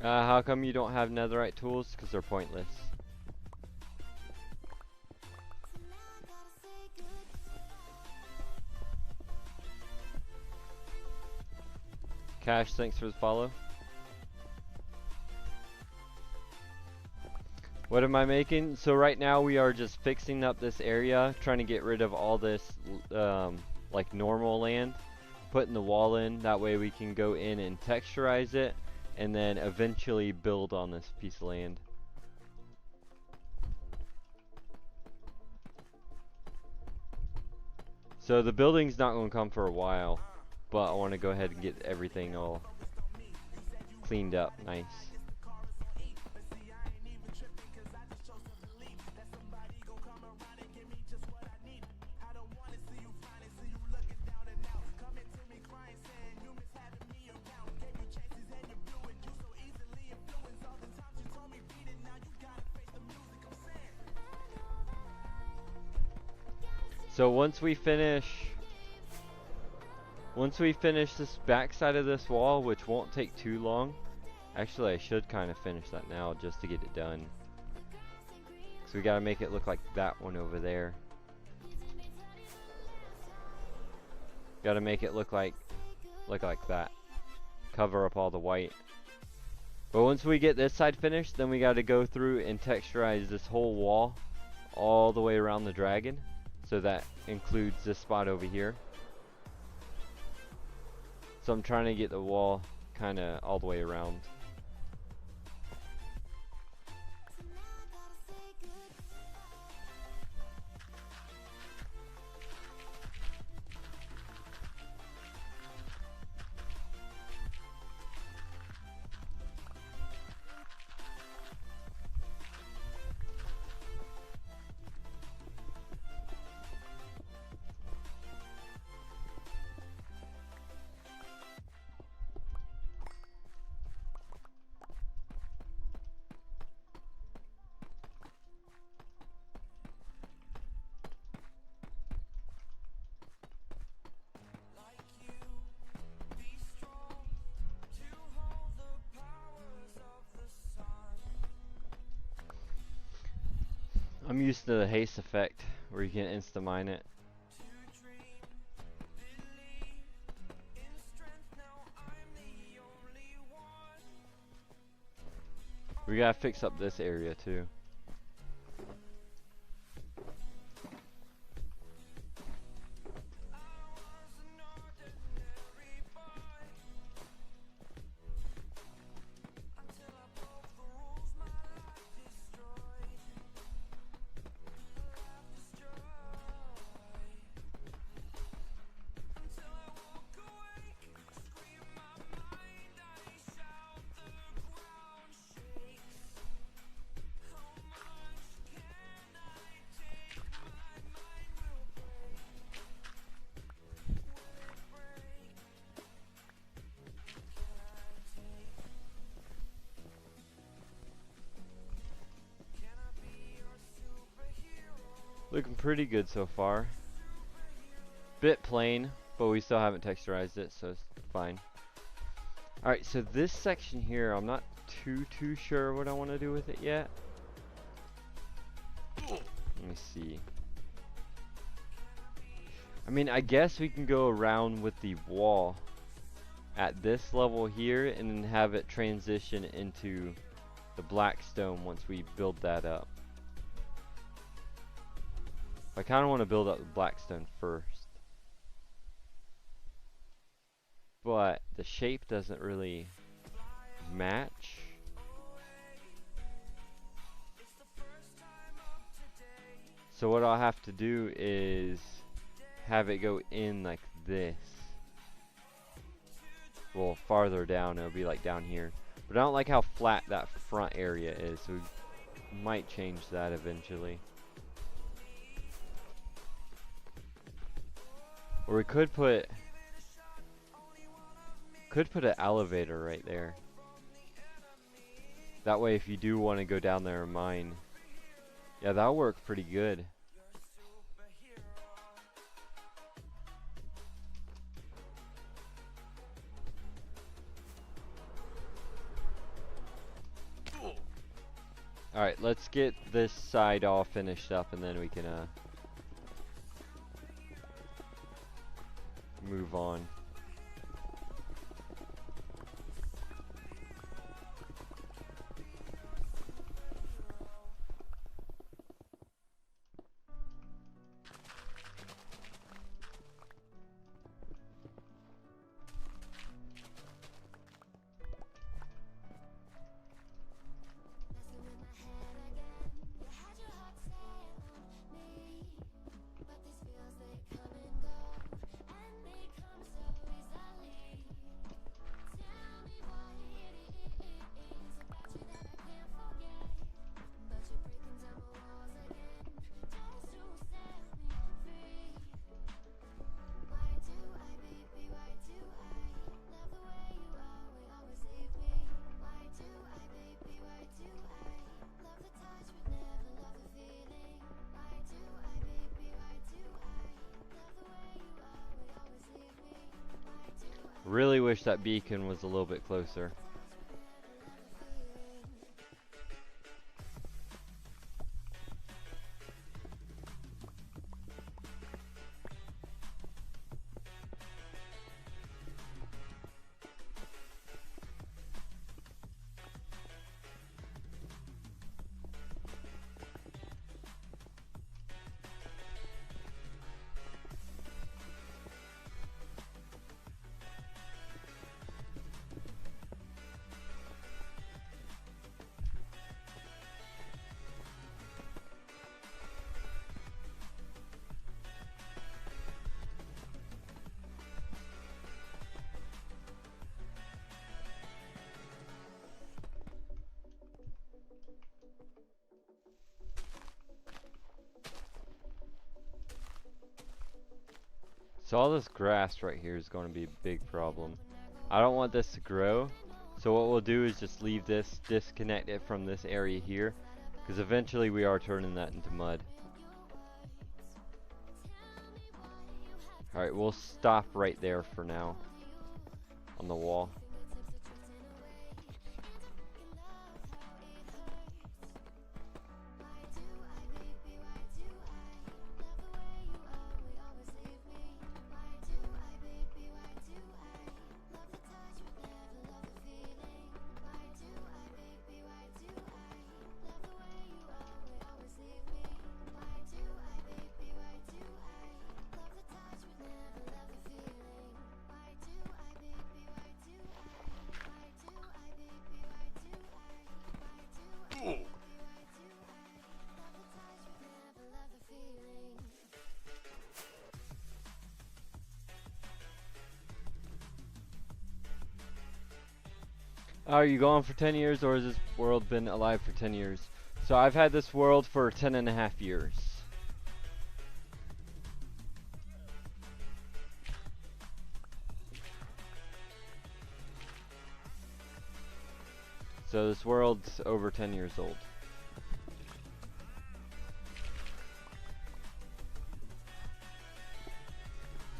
Speaker 1: How come you don't have netherite tools? Because they're pointless. Cash, thanks for the follow. What am I making? So right now we are just fixing up this area, trying to get rid of all this like normal land, putting the wall in, that way we can go in and texturize it, and then eventually build on this piece of land. So the building's not going to come for a while, but I want to go ahead and get everything all cleaned up nice. So once we finish this back side of this wall, which won't take too long. Actually, I should kind of finish that now just to get it done. So we gotta make it look like that one over there. Gotta make it look like that. Cover up all the white. But once we get this side finished, then we gotta go through and texturize this whole wall all the way around the dragon. So that includes this spot over here. So I'm trying to get the wall kind of all the way around. I'm used to the haste effect where you can insta mine it. We gotta fix up this area too. Looking pretty good so far. Bit plain, but we still haven't texturized it, so it's fine. Alright, so this section here, I'm not too sure what I want to do with it yet. Let me see. I mean, I guess we can go around with the wall at this level here and then have it transition into the black stone once we build that up. I kind of want to build up the black stone first. But the shape doesn't really match. So what I'll have to do is have it go in like this. Well, farther down, it'll be like down here. But I don't like how flat that front area is, so we might change that eventually. Or we could put an elevator right there. That way if you do want to go down there and mine, yeah, that'll work pretty good. Alright, let's get this side all finished up and then we can move on. Really wish that beacon was a little bit closer. So all this grass right here is going to be a big problem. I don't want this to grow. So what we'll do is just leave this, disconnect it from this area here. Because eventually we are turning that into mud. Alright, we'll stop right there for now. On the wall. Are you gone for 10 years or has this world been alive for 10 years? So I've had this world for 10.5 years. So this world's over 10 years old.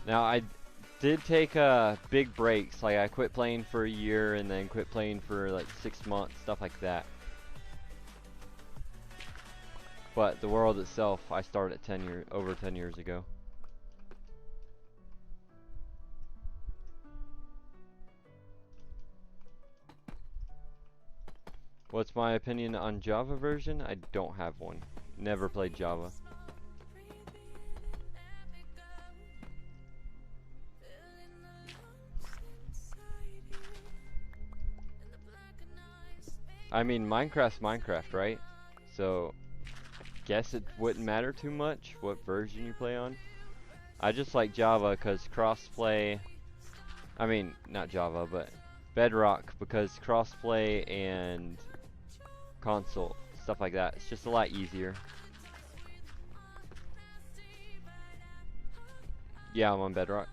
Speaker 1: Now I did take big breaks, like I quit playing for a year and then quit playing for like 6 months, stuff like that. But the world itself, I started over 10 years ago. What's my opinion on Java version? I don't have one. Never played Java. I mean, Minecraft's Minecraft, right? So, guess it wouldn't matter too much what version you play on. I just like Java because crossplay. I mean, not Java, but Bedrock because crossplay and console, stuff like that. It's just a lot easier. Yeah, I'm on Bedrock.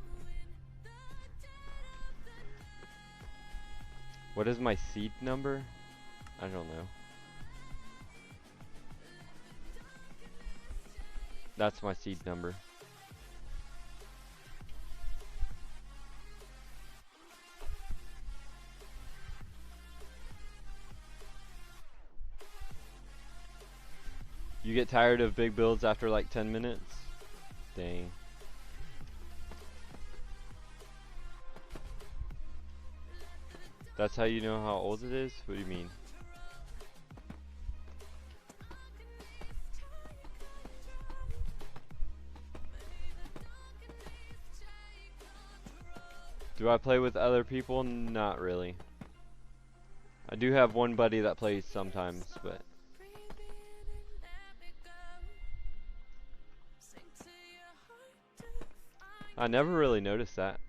Speaker 1: What is my seed number? I don't know. That's my seed number. You get tired of big builds after like 10 minutes? Dang. That's how you know how old it is? What do you mean? Do I play with other people? Not really. I do have one buddy that plays sometimes, but I never really noticed that.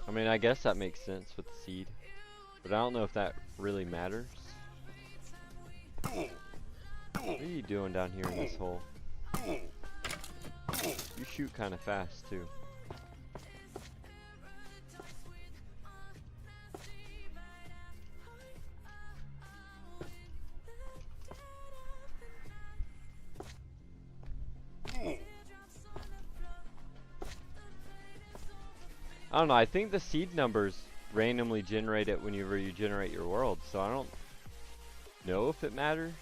Speaker 1: I mean, I guess that makes sense with the seed, but I don't know if that really matters. What are you doing down here in this hole? You shoot kind of fast too. I don't know, I think the seed numbers randomly generate it whenever you generate your world, so I don't know if it matters.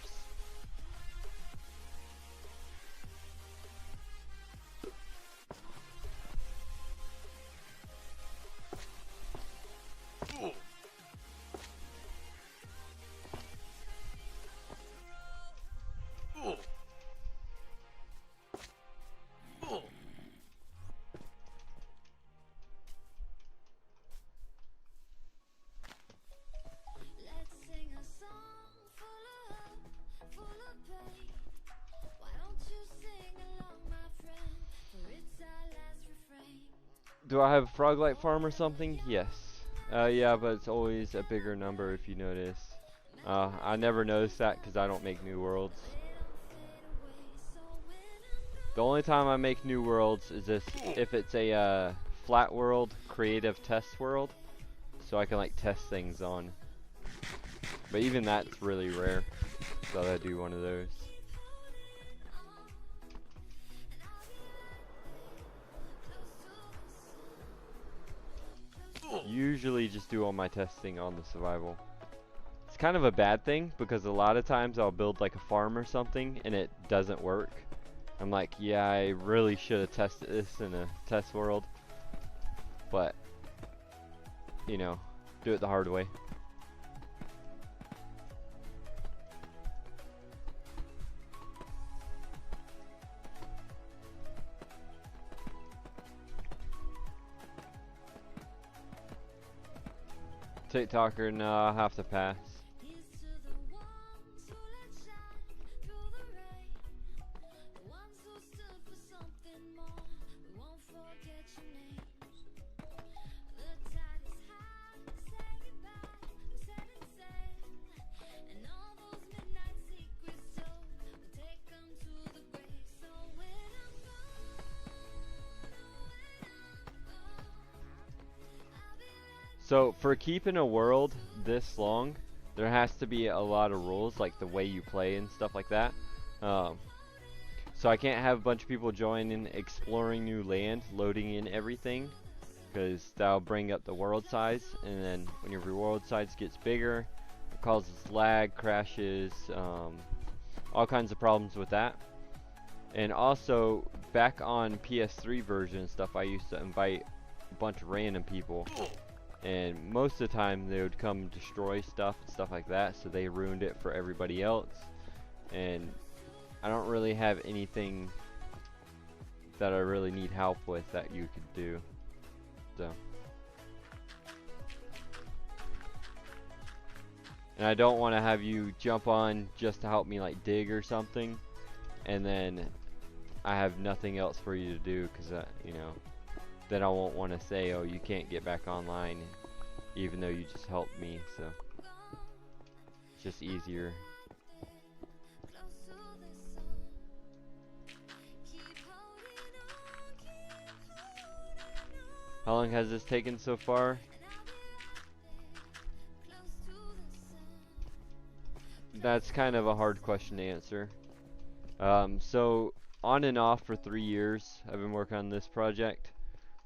Speaker 1: Do I have a frog-light farm or something? Yes. Yeah, but it's always a bigger number if you notice. I never noticed that because I don't make new worlds. The only time I make new worlds is if it's a flat world, creative test world, so I can like test things on. But even that's really rare, so I do one of those. Usually just do all my testing on the survival. It's kind of a bad thing because a lot of times I'll build like a farm or something and it doesn't work. I'm like, yeah, I really should have tested this in a test world. But, you know, do it the hard way. TikToker, no, I'll have to pass. So for keeping a world this long, there has to be a lot of rules, like the way you play and stuff like that. Um, so I can't have a bunch of people join in exploring new land, loading in everything, because that'll bring up the world size, and then when your world size gets bigger, it causes lag, crashes, all kinds of problems with that. And also, back on PS3 version and stuff, I used to invite a bunch of random people, and most of the time they would come destroy stuff and stuff like that, so they ruined it for everybody else. And I don't really have anything that I really need help with that you could do. So, and I don't want to have you jump on just to help me like dig or something, and then I have nothing else for you to do, because you know, then I won't want to say, oh, you can't get back online, even though you just helped me. So it's just easier. How long has this taken so far? That's kind of a hard question to answer. So on and off for 3 years I've been working on this project.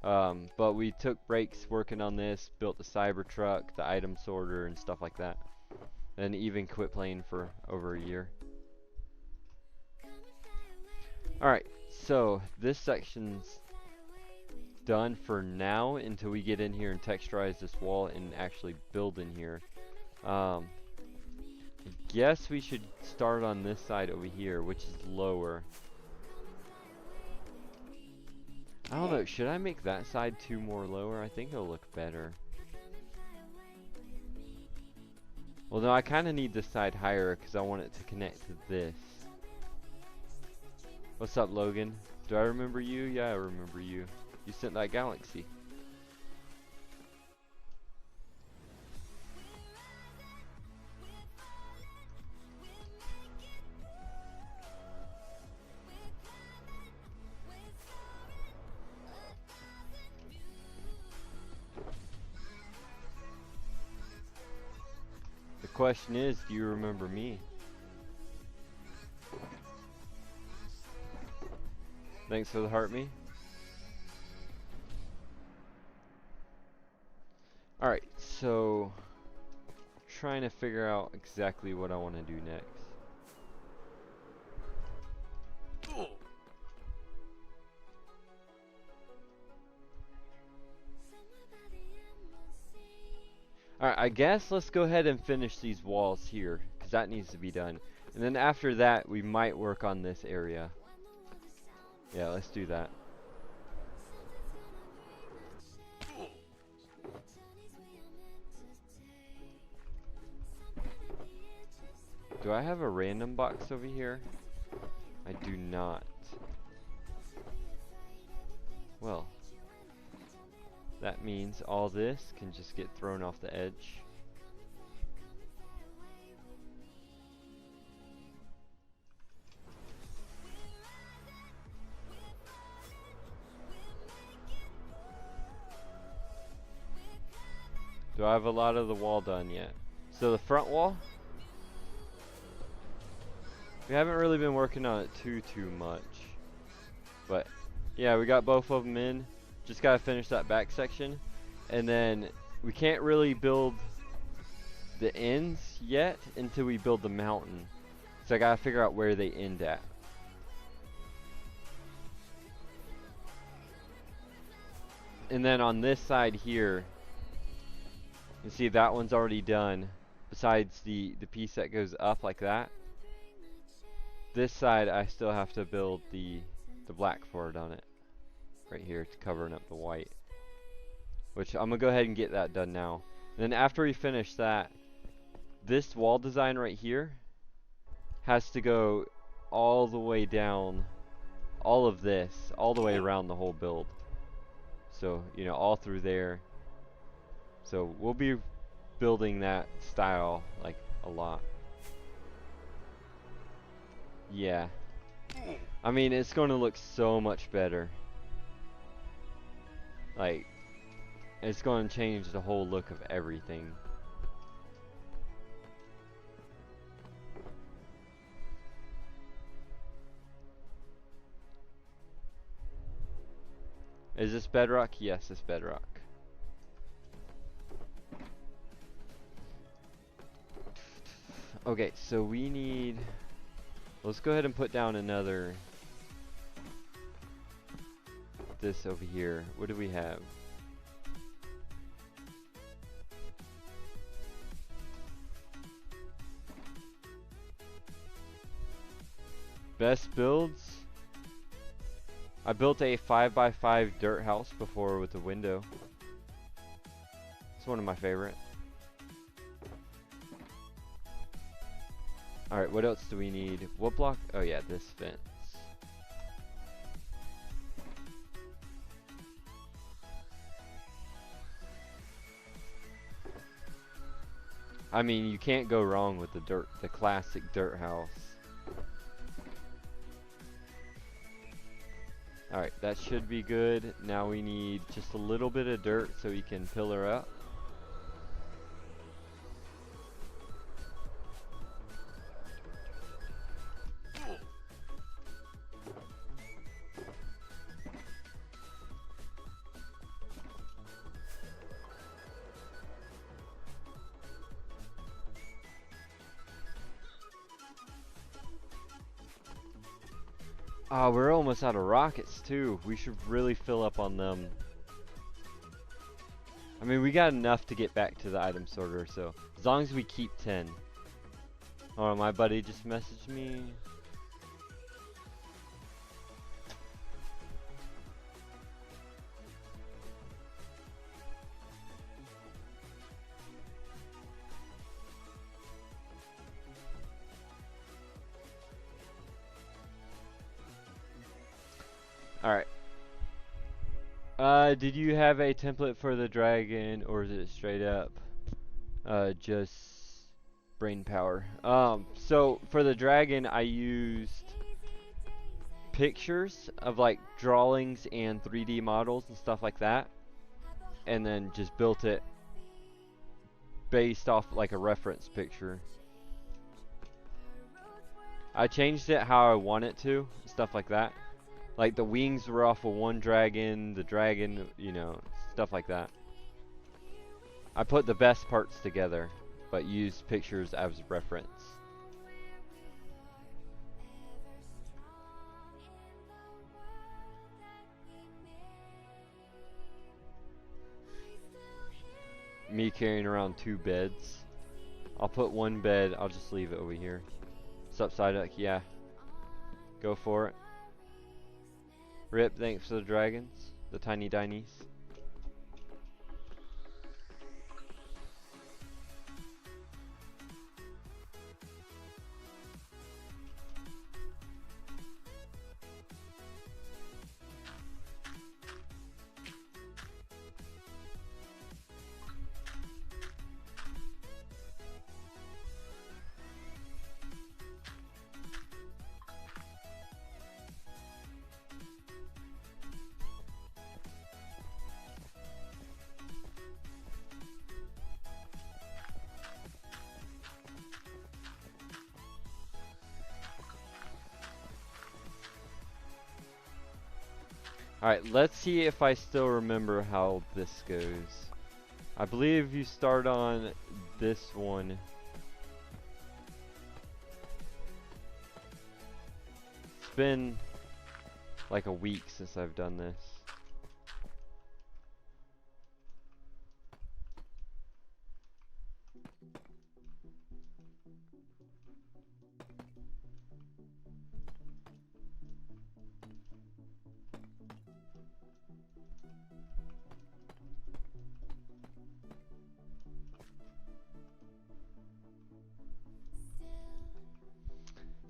Speaker 1: But we took breaks working on this, built the Cybertruck, the item sorter, and stuff like that. And even quit playing for over a year. Alright, so this section's done for now until we get in here and texturize this wall and actually build in here. I guess we should start on this side over here, which is lower. I don't know, should I make that side 2 more lower? I think it'll look better. Well, no, I kind of need this side higher because I want it to connect to this. What's up, Logan? Do I remember you? Yeah, I remember you. You sent that galaxy. The question is, do you remember me? Thanks for the heart me. Alright, so trying to figure out exactly what I want to do next. Alright, I guess let's go ahead and finish these walls here, because that needs to be done. And then after that, we might work on this area. Yeah, let's do that. Do I have a random box over here? I do not. Well, that means all this can just get thrown off the edge. Do I have a lot of the wall done yet? So the front wall, we haven't really been working on it too much. But yeah, we got both of them in. Just gotta finish that back section. And then we can't really build the ends yet until we build the mountain. So I gotta figure out where they end at. And then on this side here, you see that one's already done. Besides the piece that goes up like that. This side I still have to build the black for it on it. Right here, it's covering up the white. Which I'm gonna go ahead and get that done now. And then after we finish that, this wall design right here has to go all the way down, all of this, all the way around the whole build. So, you know, all through there. So we'll be building that style like a lot. Yeah. I mean, it's going to look so much better. Like, it's going to change the whole look of everything. Is this bedrock? Yes, it's bedrock. Okay, so we need... Let's go ahead and put down another... This over here. What do we have? Best builds? I built a 5x5 dirt house before with a window. It's one of my favorite. Alright, what else do we need? What block? Oh yeah, this fence. I mean, you can't go wrong with the classic dirt house. Alright, that should be good. Now we need just a little bit of dirt so we can pillar up. Oh, we're almost out of rockets too. We should really fill up on them. I mean, we got enough to get back to the item sorter, so as long as we keep 10. Oh, my buddy just messaged me. Alright. Did you have a template for the dragon, or is it straight up just brain power? So for the dragon, I used pictures of like drawings and 3D models and stuff like that, and then just built it based off like a reference picture. I changed it how I want it to, stuff like that. Like the wings were off of one dragon, the dragon, you know, stuff like that. I put the best parts together, but used pictures as reference. Me carrying around 2 beds. I'll put 1 bed, I'll just leave it over here. What's up, Psyduck? Yeah. Go for it. Rip, thanks for the dragons. The tiny dinies. Alright, let's see if I still remember how this goes. I believe you start on this one. It's been like a week since I've done this.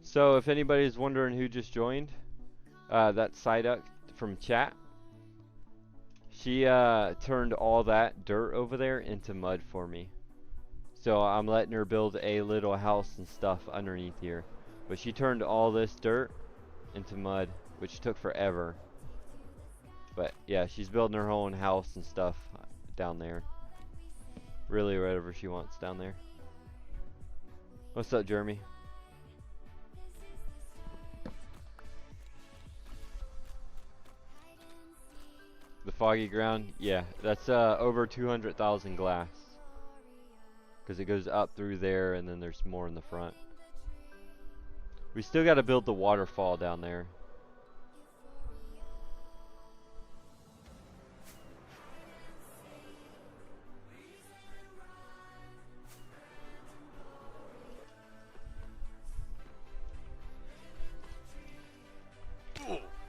Speaker 1: So if anybody's wondering who just joined, that's Psyduck from chat. She turned all that dirt over there into mud for me. So I'm letting her build a little house and stuff underneath here. But she turned all this dirt into mud, which took forever. But yeah, she's building her own house and stuff down there. Really, whatever she wants down there. What's up, Jeremy? The foggy ground, yeah, that's over 200,000 glass. Because it goes up through there and then there's more in the front. We still got to build the waterfall down there.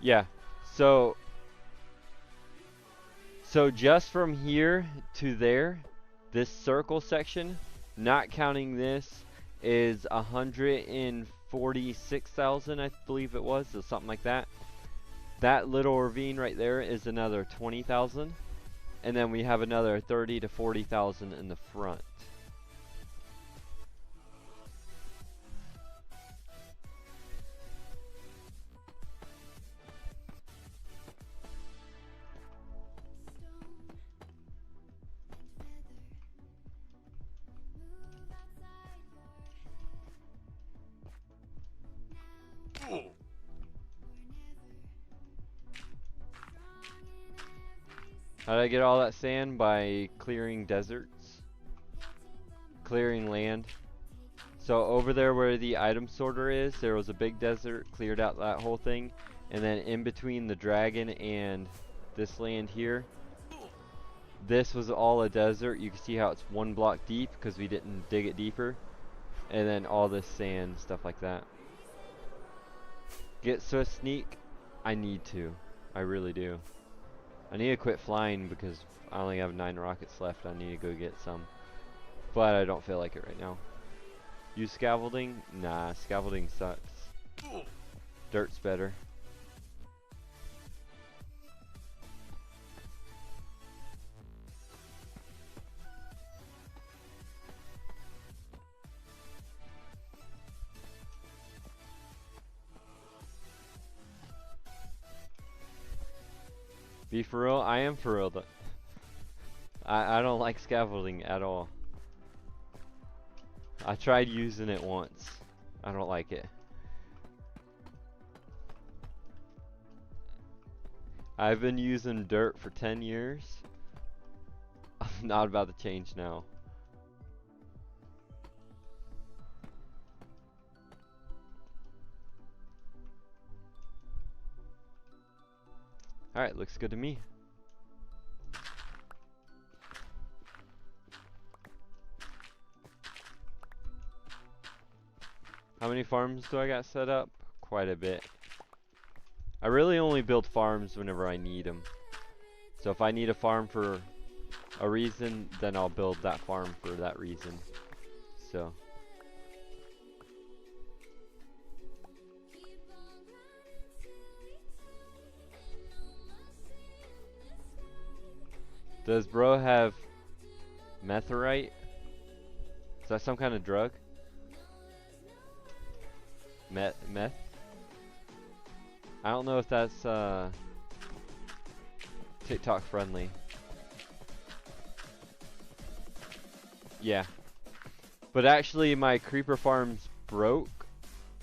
Speaker 1: Yeah, so just from here to there, this circle section, not counting this, is 146,000, I believe it was, or something like that. That little ravine right there is another 20,000, and then we have another 30 to 40,000 in the front. How did I get all that sand? By clearing deserts, clearing land. So over there where the item sorter is, there was a big desert, cleared out that whole thing, and then in between the dragon and this land here, this was all a desert. You can see how it's 1 block deep because we didn't dig it deeper, and then all this sand, stuff like that. Get Swift Sneak? I need to. I really do. I need to quit flying because I only have 9 rockets left. I need to go get some. But I don't feel like it right now. Use scaffolding? Nah, scaffolding sucks. Dirt's better. Be for real? I am for real. I don't like scaffolding at all. I tried using it once. I don't like it. I've been using dirt for 10 years. I'm not about to change now. Alright, looks good to me. How many farms do I got set up? Quite a bit. I really only build farms whenever I need them. So if I need a farm for a reason, then I'll build that farm for that reason. So. Does bro have metherite? Is that some kind of drug? Meth? I don't know if that's TikTok friendly. Yeah. But actually my creeper farm's broke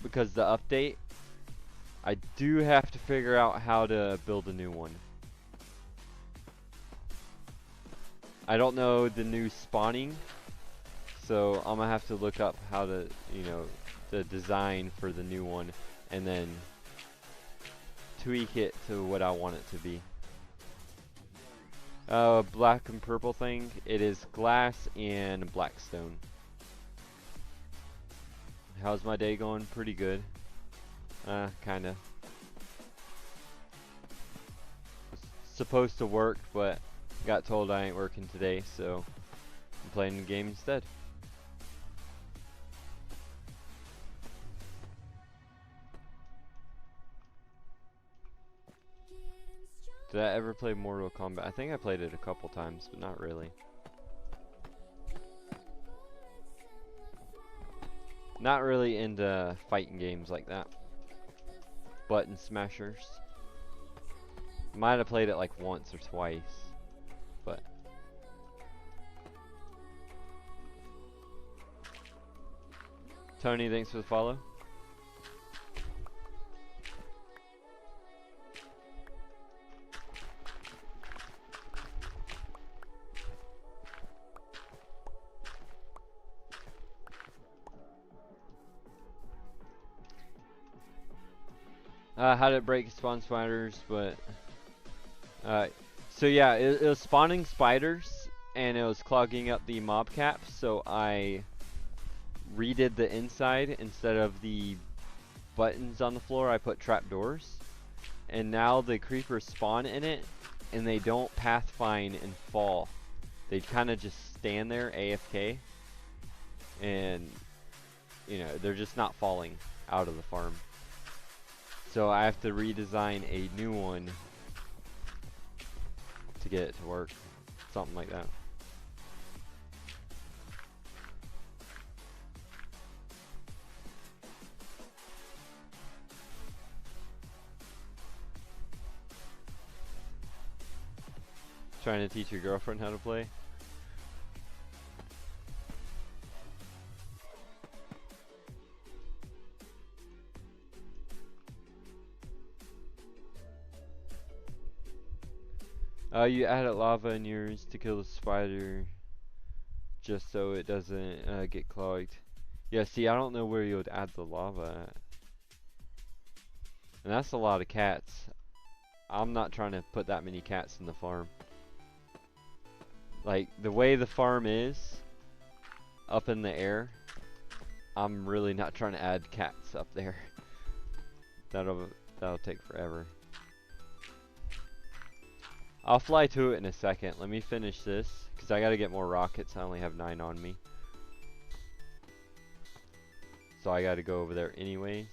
Speaker 1: because the update. I do have to figure out how to build a new one. I don't know the new spawning, so I'm gonna have to look up how to, you know, the design for the new one, and then tweak it to what I want it to be. Black and purple thing, it is glass and blackstone. How's my day going? Pretty good. Kinda. Supposed to work, but got told I ain't working today, so I'm playing the game instead. Did I ever play Mortal Kombat? I think I played it a couple times, but not really. Not really into fighting games like that. Button smashers. Might have played it like once or twice. But Tony, thanks for the follow. How to break spawn spiders, but so yeah, it was spawning spiders and it was clogging up the mob caps, so I redid the inside. Instead of the buttons on the floor, I put trapdoors, and now the creepers spawn in it and they don't pathfind and fall. They kind of just stand there AFK, and you know, they're just not falling out of the farm. So I have to redesign a new one to get it to work. Something like that. Trying to teach your girlfriend how to play? You added lava in yours to kill the spider, just so it doesn't get clogged. Yeah, see, I don't know where you would add the lava at. And that's a lot of cats. I'm not trying to put that many cats in the farm. Like, the way the farm is, up in the air, I'm really not trying to add cats up there. That'll take forever. I'll fly to it in a second. Let me finish this, because I gotta get more rockets. I only have 9 on me. So I gotta go over there anyways.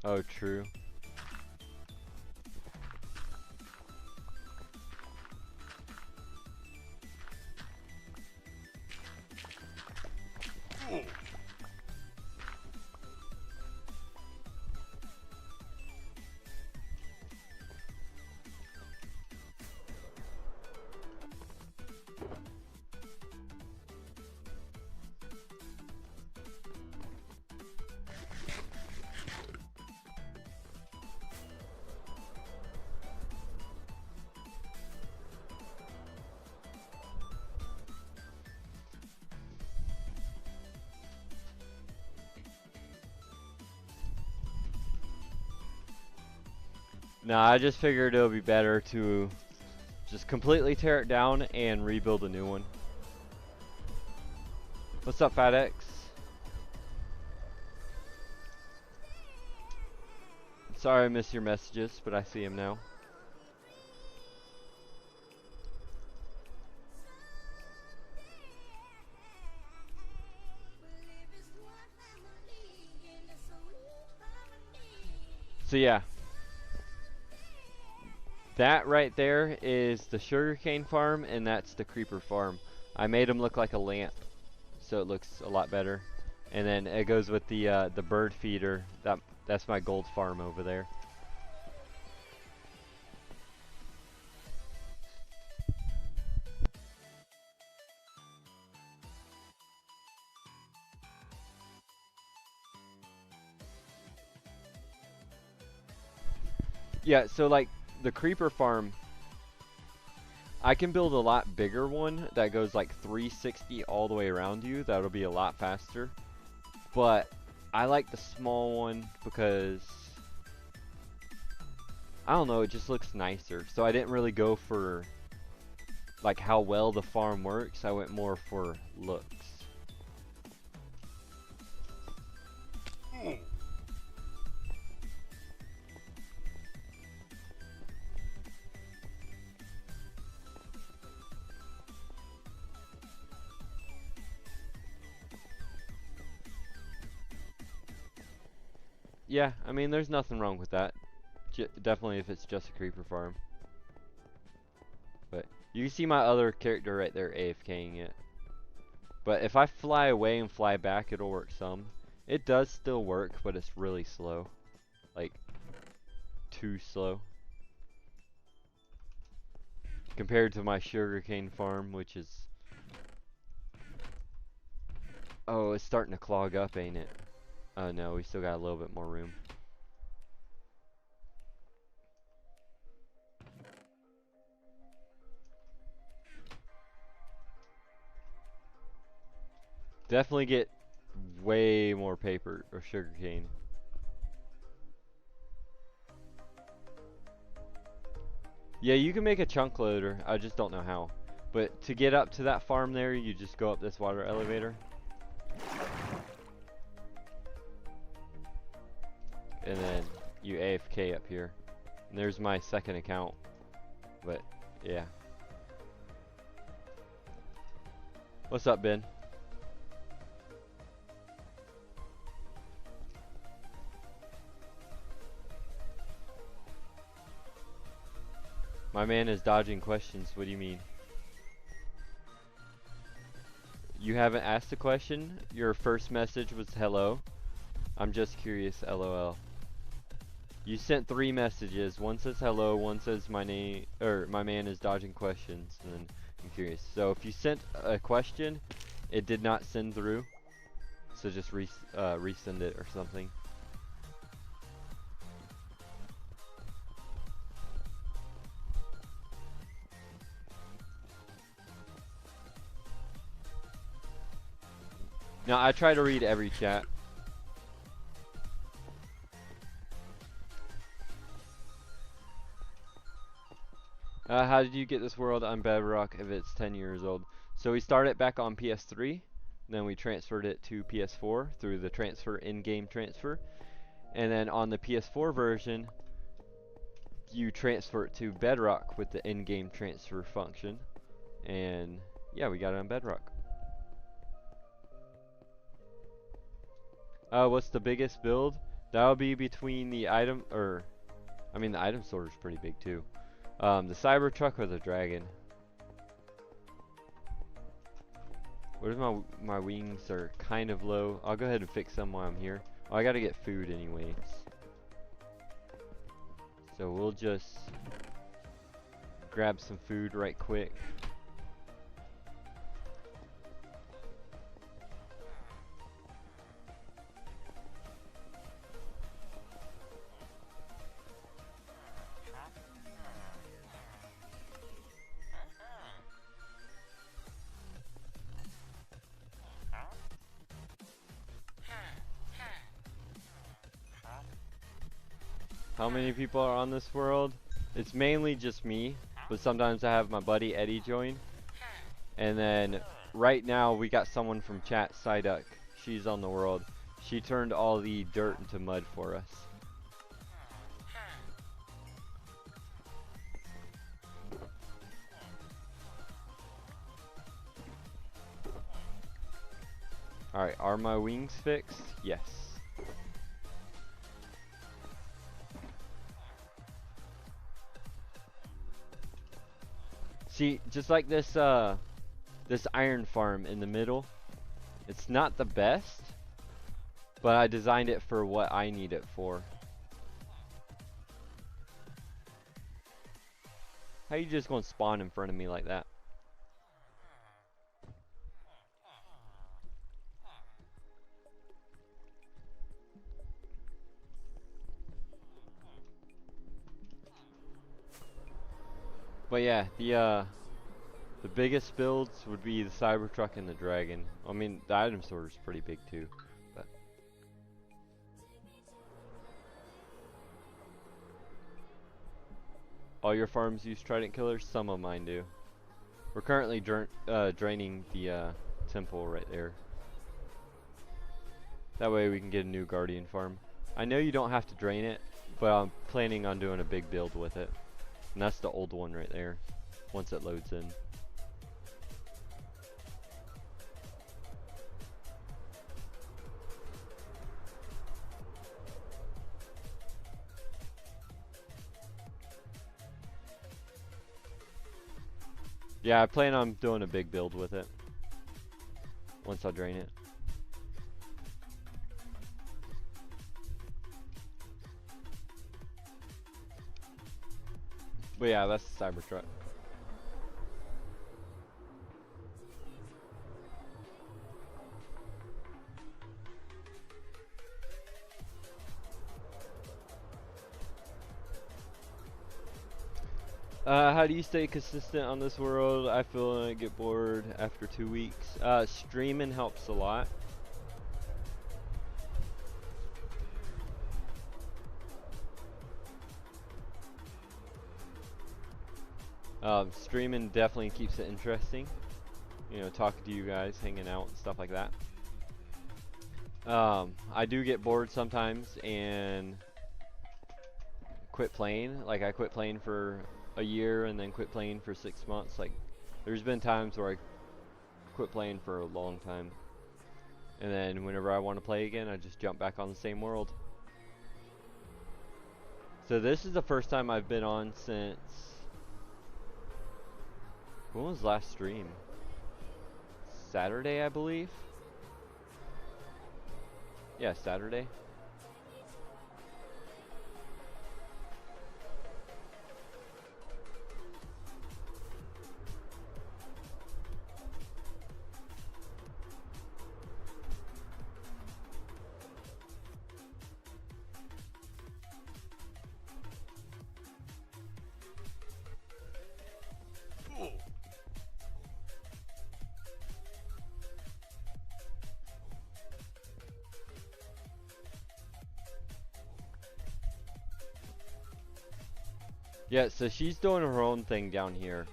Speaker 1: Oh, true. No, I just figured it would be better to just completely tear it down and rebuild a new one. What's up, FatX? Sorry I missed your messages, but I see them now. So yeah. That right there is the sugarcane farm, and that's the creeper farm. I made them look like a lamp, so it looks a lot better. And then it goes with the bird feeder. That's my gold farm over there. Yeah, so like the creeper farm, I can build a lot bigger one that goes like 360 all the way around you. That'll be a lot faster. But I like the small one because, I don't know, it just looks nicer. So I didn't really go for like how well the farm works. I went more for looks. Yeah, I mean, there's nothing wrong with that. Definitely if it's just a creeper farm. But you see my other character right there AFKing it. But if I fly away and fly back, it'll work some. It does still work, but it's really slow. Like, too slow. compared to my sugarcane farm, which is... Oh, it's starting to clog up, ain't it? Oh no, we still got a little bit more room. Definitely get way more paper or sugarcane. Yeah, you can make a chunk loader. I just don't know how. But to get up to that farm there, you just go up this water elevator. And then you AFK up here. And there's my second account. But, yeah. What's up, Ben? My man is dodging questions. What do you mean? You haven't asked a question? Your first message was hello. I'm just curious, LOL. You sent 3 messages. One says hello, one says my name, or my man is dodging questions, and then I'm curious. So if you sent a question, it did not send through. So just resend it or something. No, I try to read every chat. How did you get this world on Bedrock if it's 10 years old? So we started back on PS3, then we transferred it to PS4 through the transfer in-game transfer, and then on the PS4 version, you transfer it to Bedrock with the in-game transfer function, and yeah, we got it on Bedrock. What's the biggest build? That'll be between the item, the item sorter is pretty big too. The Cybertruck or the Dragon? What if my wings are kind of low? I'll go ahead and fix them while I'm here. Oh, I gotta get food anyways. So we'll just grab some food right quick. How many people are on this world? It's mainly just me, but sometimes I have my buddy Eddie join. And then right now we got someone from chat, Psyduck. She's on the world. She turned all the dirt into mud for us. Alright, are my wings fixed? Yes. See, just like this this iron farm in the middle, it's not the best, but I designed it for what I need it for. How you just gonna spawn in front of me like that? But yeah, the biggest builds would be the Cybertruck and the Dragon. I mean, the item sorter is pretty big too. But all your farms use Trident killers? Some of mine do. We're currently draining the temple right there. That way we can get a new Guardian farm. I know you don't have to drain it, but I'm planning on doing a big build with it. And that's the old one right there, once it loads in. Yeah, I plan on doing a big build with it, once I drain it. But yeah, that's the Cybertruck. How do you stay consistent on this world? I feel I get bored after 2 weeks. Streaming helps a lot. Streaming definitely keeps it interesting. You know, talking to you guys, hanging out, and stuff like that. I do get bored sometimes and quit playing. Like, I quit playing for a year and then quit playing for 6 months. Like, there's been times where I quit playing for a long time. And then whenever I want to play again, I just jump back on the same world. So this is the first time I've been on since... When was last stream? Saturday, I believe? Yeah, Saturday. Yeah, so she's doing her own thing down here.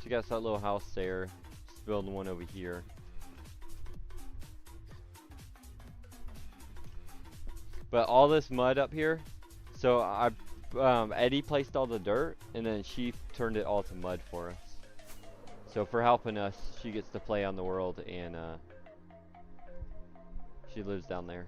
Speaker 1: She got that little house there. She's building one over here. But all this mud up here, so Eddie placed all the dirt, and then she turned it all to mud for us. So for helping us, she gets to play on the world, and she lives down there.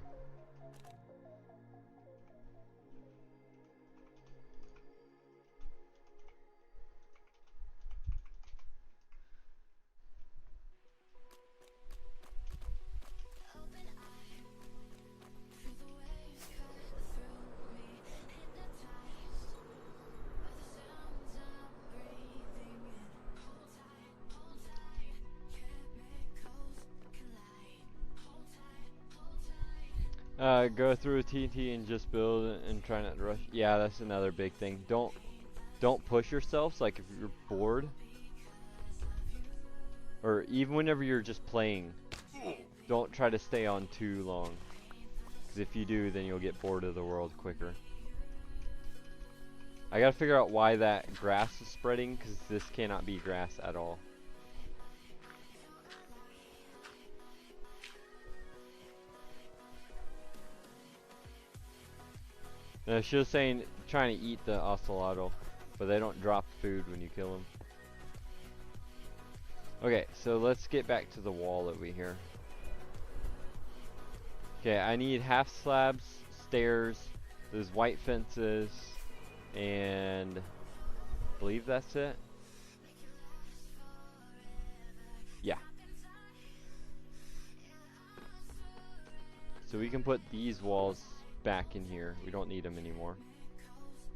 Speaker 1: Go through a TNT and just build it and try not to rush. Yeah, that's another big thing. Don't push yourselves. Like if you're bored, or even whenever you're just playing, don't try to stay on too long. Because if you do, then you'll get bored of the world quicker. I gotta figure out why that grass is spreading, because this cannot be grass at all. She was saying trying to eat the ocelotl, but they don't drop food when you kill them. Okay, so let's get back to the wall over here. Okay, I need half slabs, stairs, those white fences, and I believe that's it. Yeah. So we can put these walls back in here. We don't need them anymore.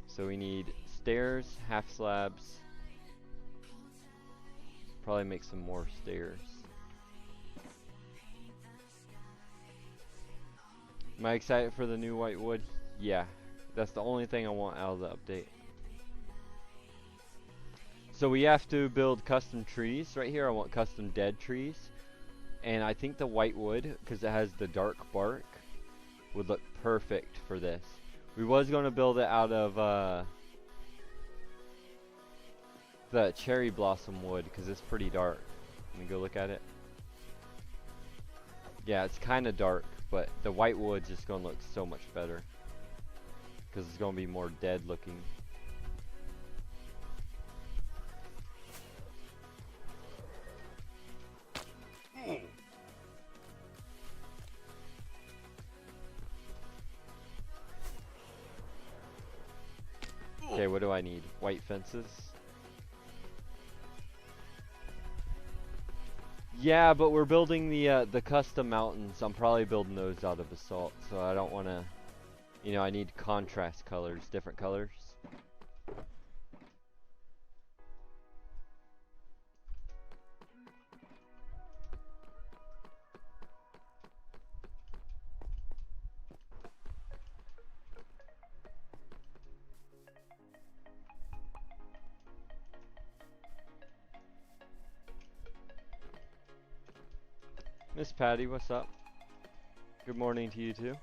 Speaker 1: So we need stairs, half slabs. Probably make some more stairs. Am I excited for the new white wood? Yeah. That's the only thing I want out of the update. So we have to build custom trees. Right here I want custom dead trees. And I think the white wood, because it has the dark bark, would look perfect for this. We was going to build it out of the cherry blossom wood, because it's pretty dark. Let me go look at it. Yeah, it's kind of dark, but the white wood's just going to look so much better. Because it's going to be more dead looking. Okay, what do I need? White fences? Yeah, but we're building the custom mountains. I'm probably building those out of basalt, so I don't want to, you know, I need contrast colors, different colors. Miss Patty, what's up? Good morning to you too.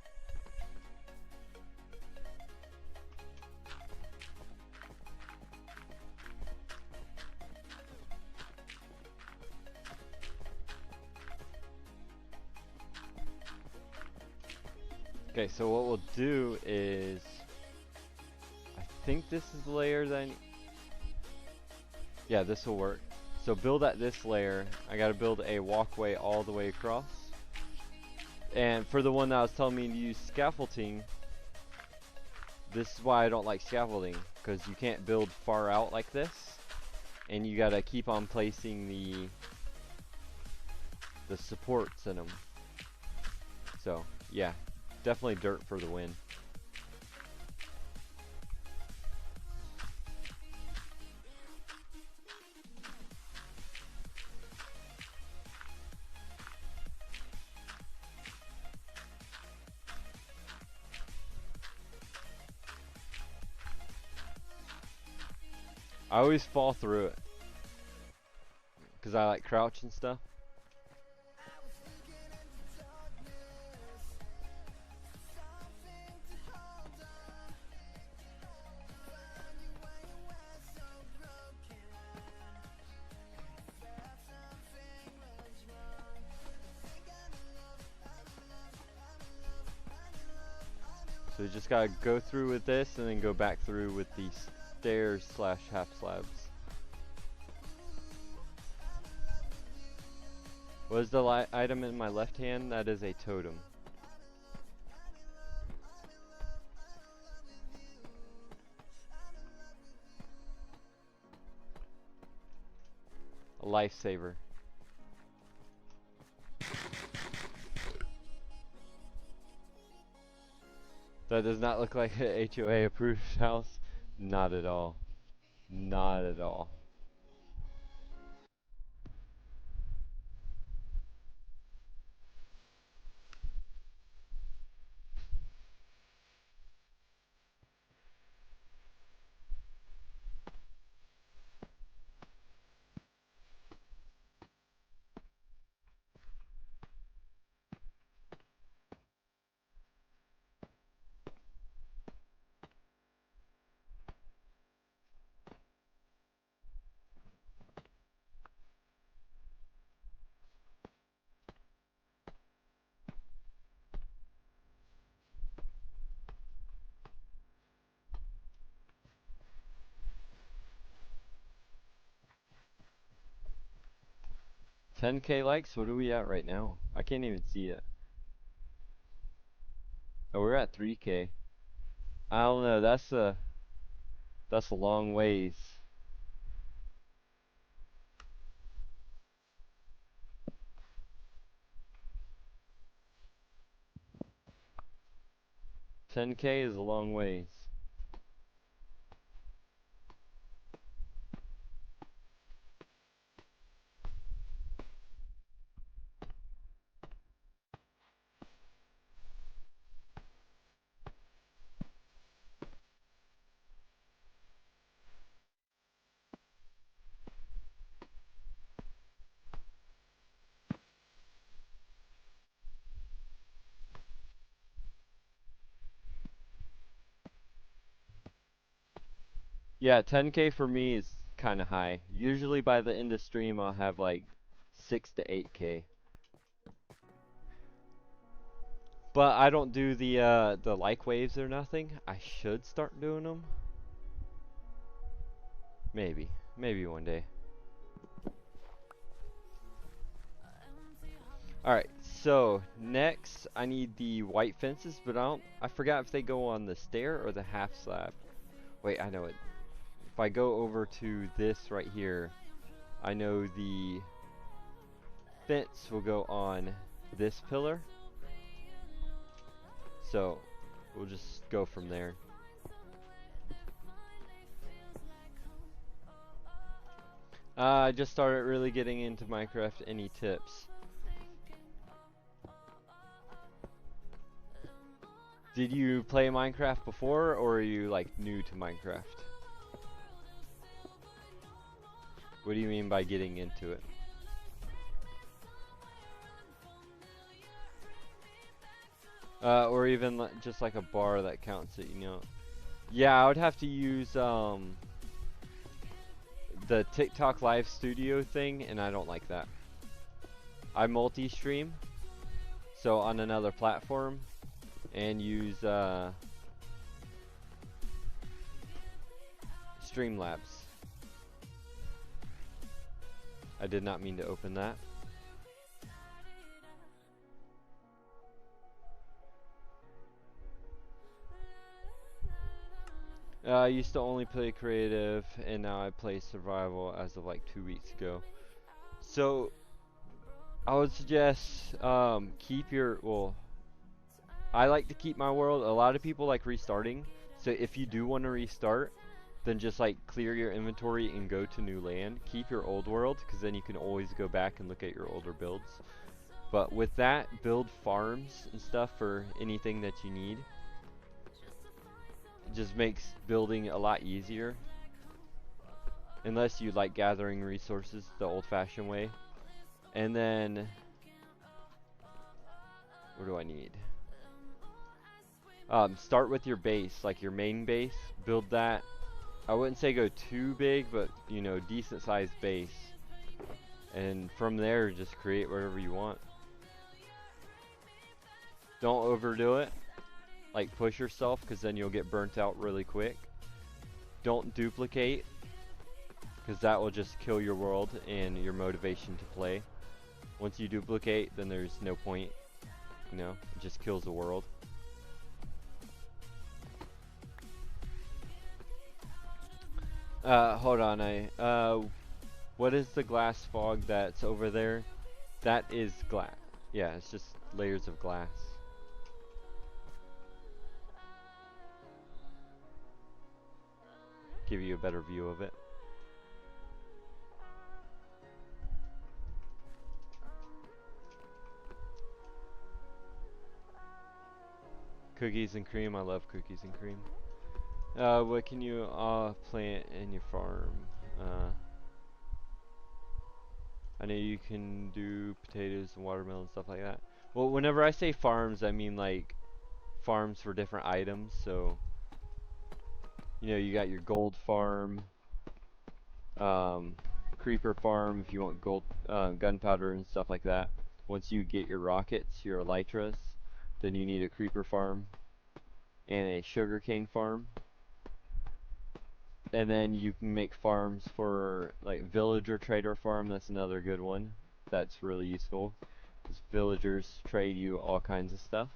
Speaker 1: Okay, so what we'll do is, I think this is the layer that I need. Yeah, this will work. So build at this layer. I gotta build a walkway all the way across. And for the one that was telling me to use scaffolding, this is why I don't like scaffolding, because you can't build far out like this, and you gotta keep on placing the supports in them. So yeah, definitely dirt for the win. I always fall through it because I like crouch and stuff. So you just gotta go through with this and then go back through with the stairs slash half slabs. What is the item in my left hand? That is a totem. A lifesaver. That does not look like an HOA approved house. Not at all. Not at all. $10K likes? What are we at right now? I can't even see it. Oh, we're at 3K. I don't know. That's a long ways. $10K is a long ways. Yeah, 10K for me is kind of high. Usually by the end of stream I'll have like 6 to 8K. But I don't do the like waves or nothing. I should start doing them. Maybe one day. Alright, so next I need the white fences, but I forgot if they go on the stair or the half slab. Wait, I know it. If I go over to this right here, I know the fence will go on this pillar. So we'll just go from there. I just started really getting into Minecraft. Any tips? Did you play Minecraft before, or are you like new to Minecraft? What do you mean by getting into it? Or even just like a bar that counts it, you know. Yeah, I would have to use the TikTok live studio thing, and I don't like that. I multi-stream, so on another platform, and use Streamlabs. I did not mean to open that. I used to only play creative, and now I play survival as of like 2 weeks ago. So I would suggest keep your, well, I like to keep my world. A lot of people like restarting. So if you do want to restart, then just like clear your inventory and go to new land. Keep your old world, because then you can always go back and look at your older builds. But with that, build farms and stuff for anything that you need. It just makes building a lot easier. Unless you like gathering resources the old-fashioned way. And then, what do I need? Start with your base, like your main base. Build that. I wouldn't say go too big, but you know, decent sized base. And from there, just create whatever you want. Don't overdo it. Like push yourself, because then you'll get burnt out really quick. Don't duplicate, because that will just kill your world and your motivation to play. Once you duplicate, then there's no point. You know, it just kills the world. Hold on, what is the glass fog that's over there? That is glass. Yeah, it's just layers of glass. Give you a better view of it. Cookies and cream, I love cookies and cream. What can you plant in your farm? I know you can do potatoes and watermelon and stuff like that. Well, whenever I say farms, I mean like farms for different items. So, you know, you got your gold farm, creeper farm if you want gold, gunpowder and stuff like that. Once you get your rockets, your elytras, then you need a creeper farm and a sugarcane farm. And then you can make farms for like villager trader farm. That's another good one. That's really useful, because villagers trade you all kinds of stuff.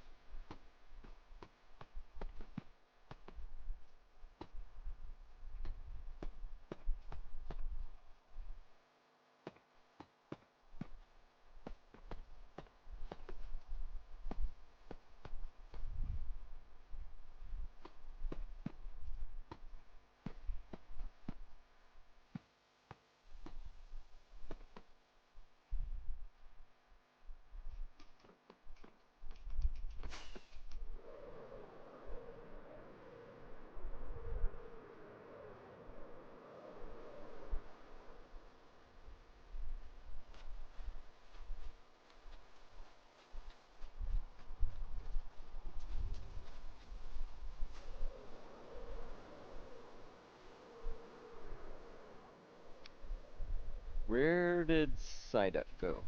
Speaker 1: Where did Psyduck go?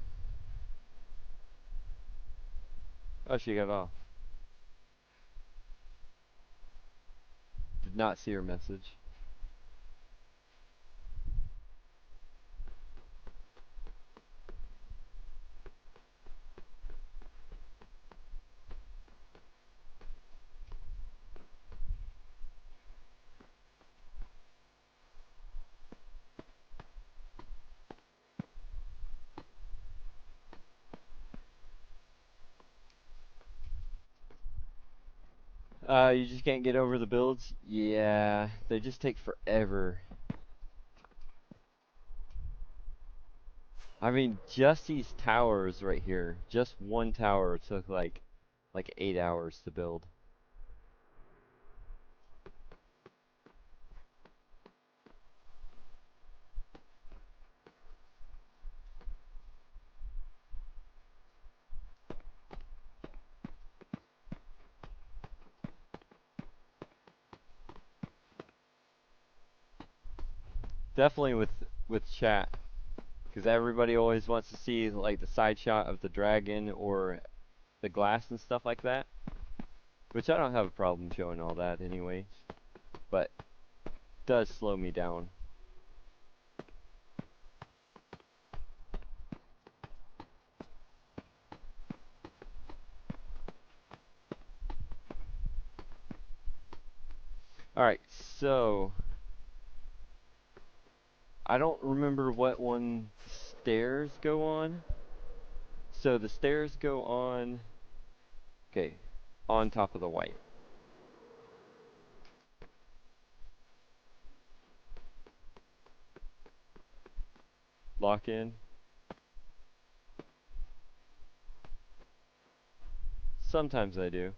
Speaker 1: Oh, she got off. Did not see her message. You just can't get over the builds? Yeah, they just take forever. I mean, just these towers right here, just one tower took like 8 hours to build. Definitely with chat, because everybody always wants to see like the side shot of the dragon or the glass and stuff like that. Which I don't have a problem showing all that anyways, but it does slow me down. Alright, so I don't remember what one stairs go on. So the stairs go on, okay, on top of the white. Lock in. Sometimes I do.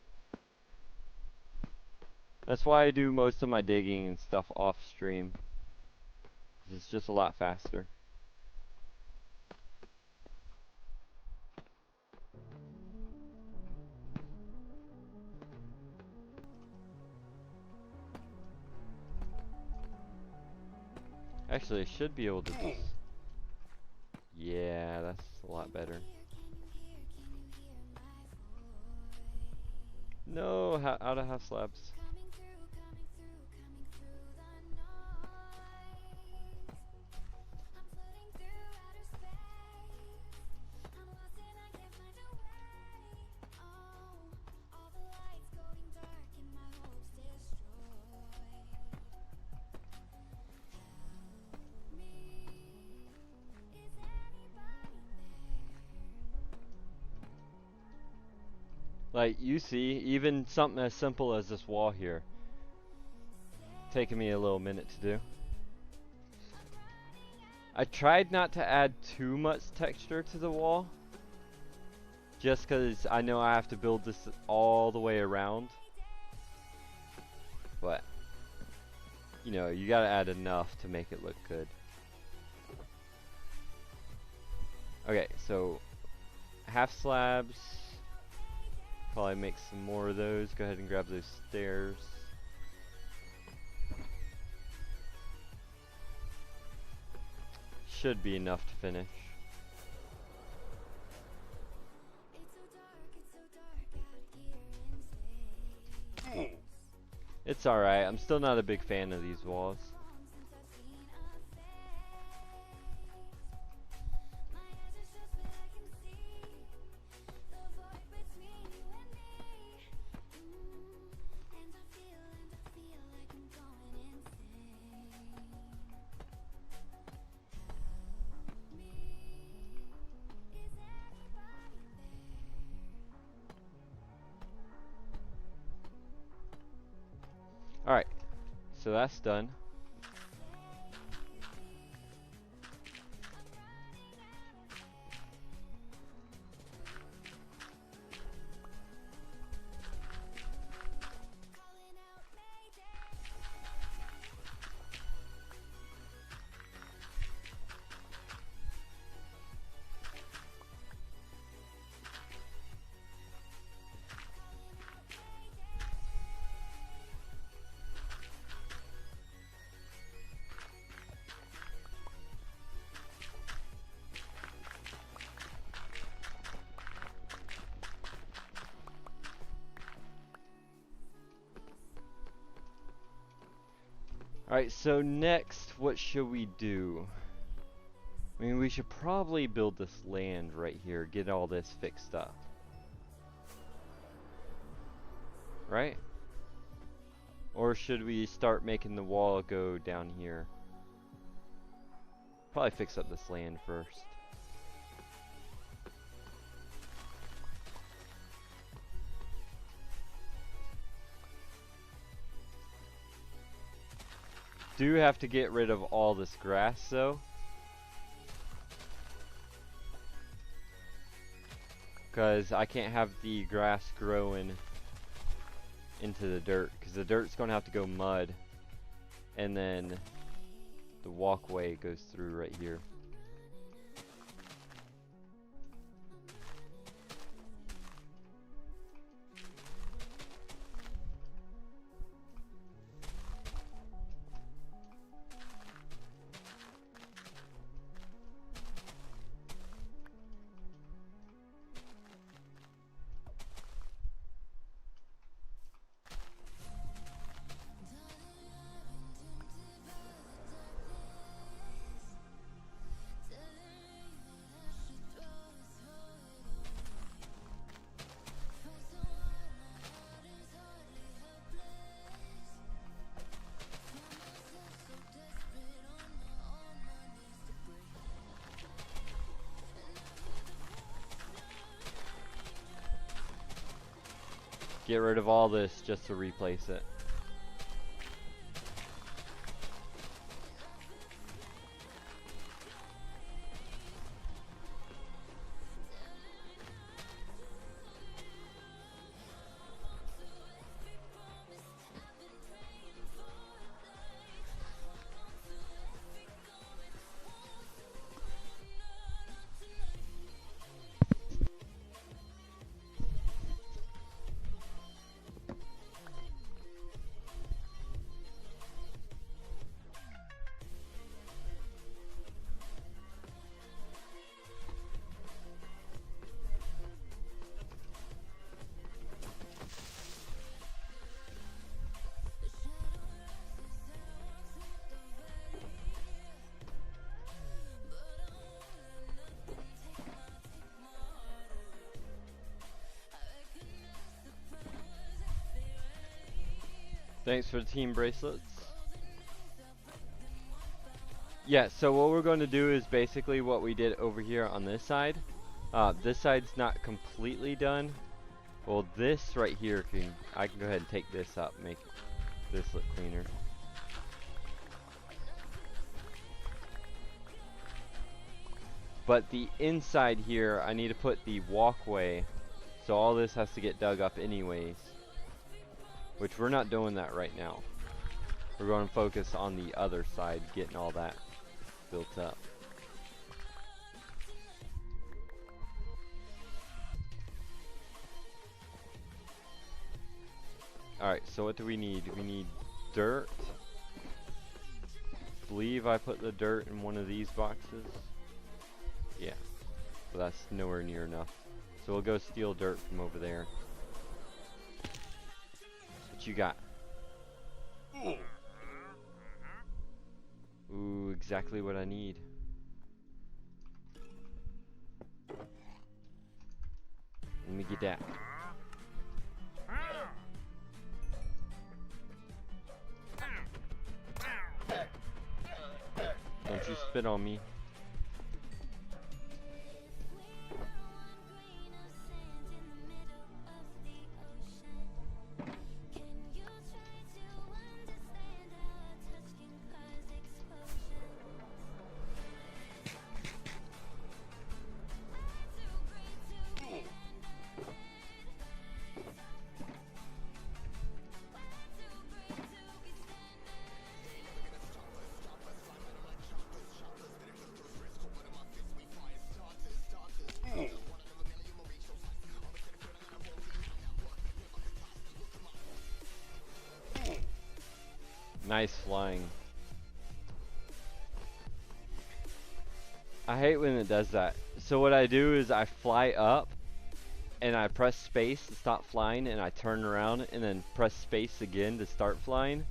Speaker 1: That's why I do most of my digging and stuff off stream. It's just a lot faster. Actually, I should be able to just... Yeah, that's a lot better. No, out of half slabs. Like, you see, even something as simple as this wall here, taking me a little minute to do. I tried not to add too much texture to the wall, just because I know I have to build this all the way around. But, you know, you gotta add enough to make it look good. Okay, so, half slabs. Probably make some more of those. Go ahead and grab those stairs. Should be enough to finish. It's alright. I'm still not a big fan of these walls. Alright, so that's done. Alright, so next, what should we do? I mean, we should probably build this land right here, get all this fixed up. Right? Or should we start making the wall go down here? Probably fix up this land first. Do have to get rid of all this grass though, because I can't have the grass growing into the dirt, because the dirt's going to have to go mud, and then the walkway goes through right here. Get rid of all this just to replace it. Thanks for the team bracelets. Yeah, so what we're going to do is basically what we did over here on this side. This side's not completely done. Well, this right here I can go ahead and take this up, make this look cleaner. But the inside here, I need to put the walkway, so all this has to get dug up anyways. Which we're not doing that right now. We're going to focus on the other side, getting all that built up. Alright, so what do we need? We need dirt. I believe I put the dirt in one of these boxes. Yeah, so that's nowhere near enough. So we'll go steal dirt from over there. What you got? Ooh, exactly what I need. Let me get that. Don't you spit on me. Nice flying. I hate when it does that. So what I do is I fly up and I press space to stop flying, and I turn around and then press space again to start flying,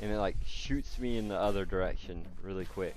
Speaker 1: and it like shoots me in the other direction really quick.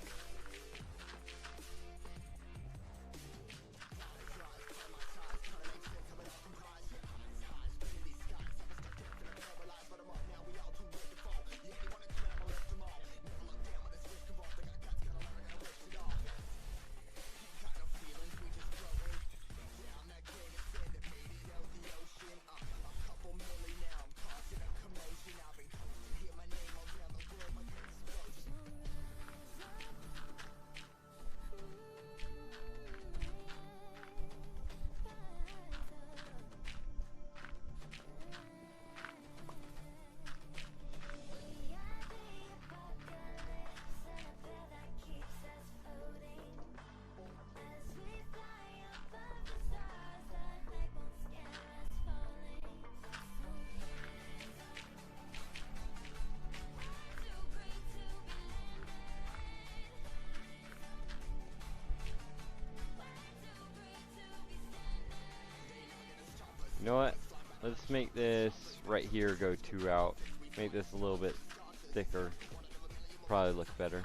Speaker 1: You know what? Let's make this right here go 2 out. Make this a little bit thicker. Probably look better.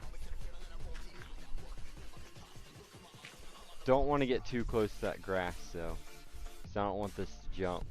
Speaker 1: Don't want to get too close to that grass though, because I don't want this to jump.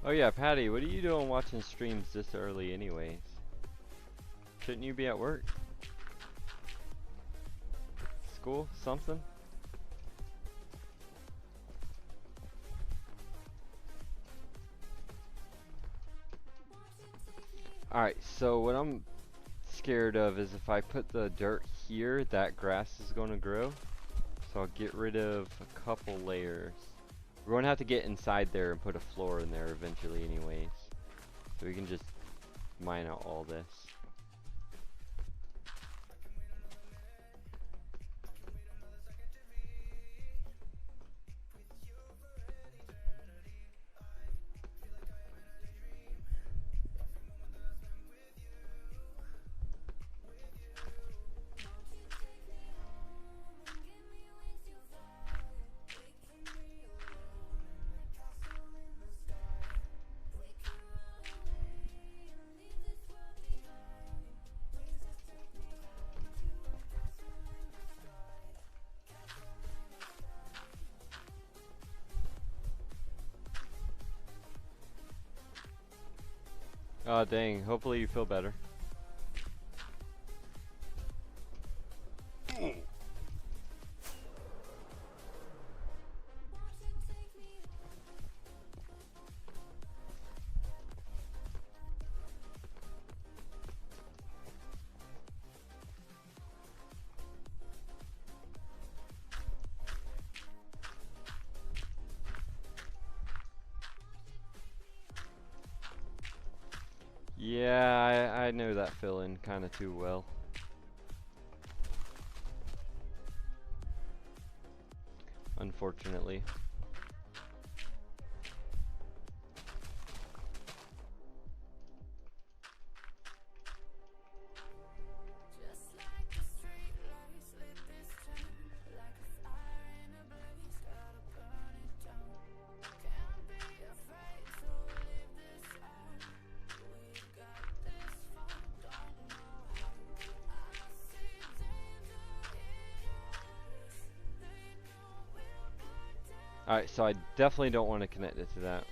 Speaker 1: Oh yeah, Patty, what are you doing watching streams this early anyways? Shouldn't you be at work? School? Something? Alright, so what I'm scared of is if I put the dirt here, that grass is going to grow. So I'll get rid of a couple layers. We're going to have to get inside there and put a floor in there eventually anyways. So we can just mine out all this. Oh dang, hopefully you feel better. Yeah, I know that feeling kind of too well. Unfortunately. Alright, so I definitely don't want to connect it to that.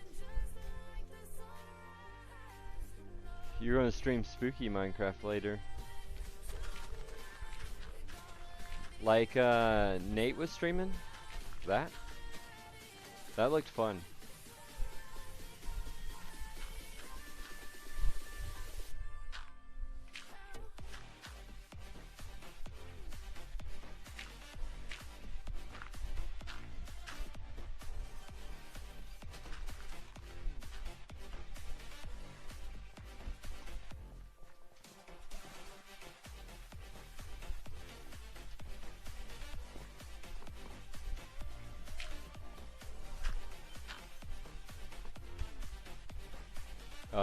Speaker 1: You're going to stream spooky Minecraft later. Like Nate was streaming? That? That looked fun.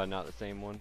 Speaker 1: Not the same one.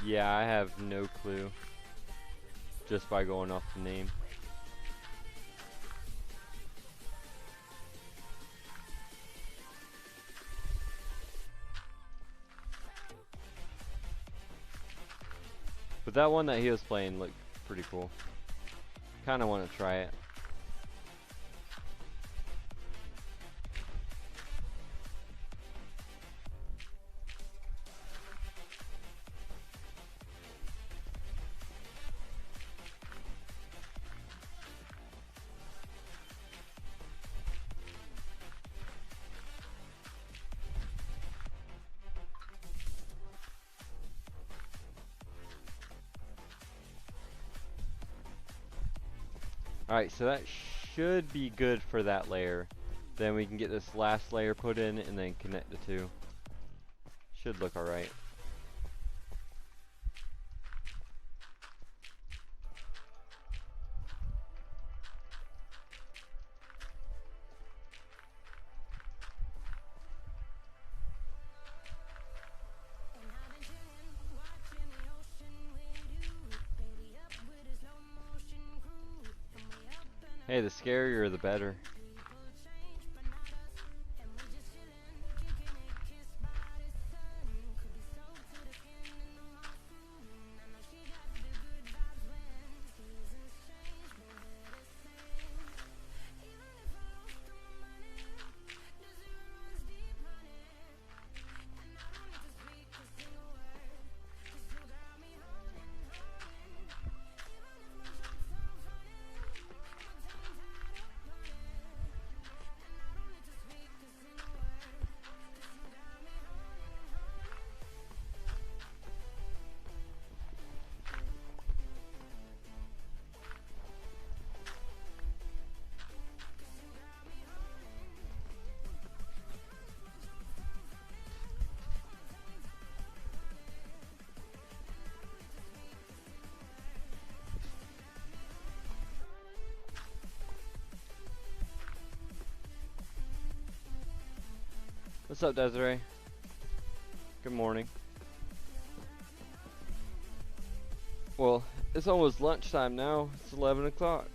Speaker 1: Yeah, I have no clue. Just by going off the name. But that one that he was playing looked pretty cool. Kinda wanna try it. Alright, so that should be good for that layer. Then we can get this last layer put in and then connect the two. Should look alright. Hey, the scarier the better. What's up, Desiree? Good morning. Well, it's almost lunchtime now. It's 11 o'clock.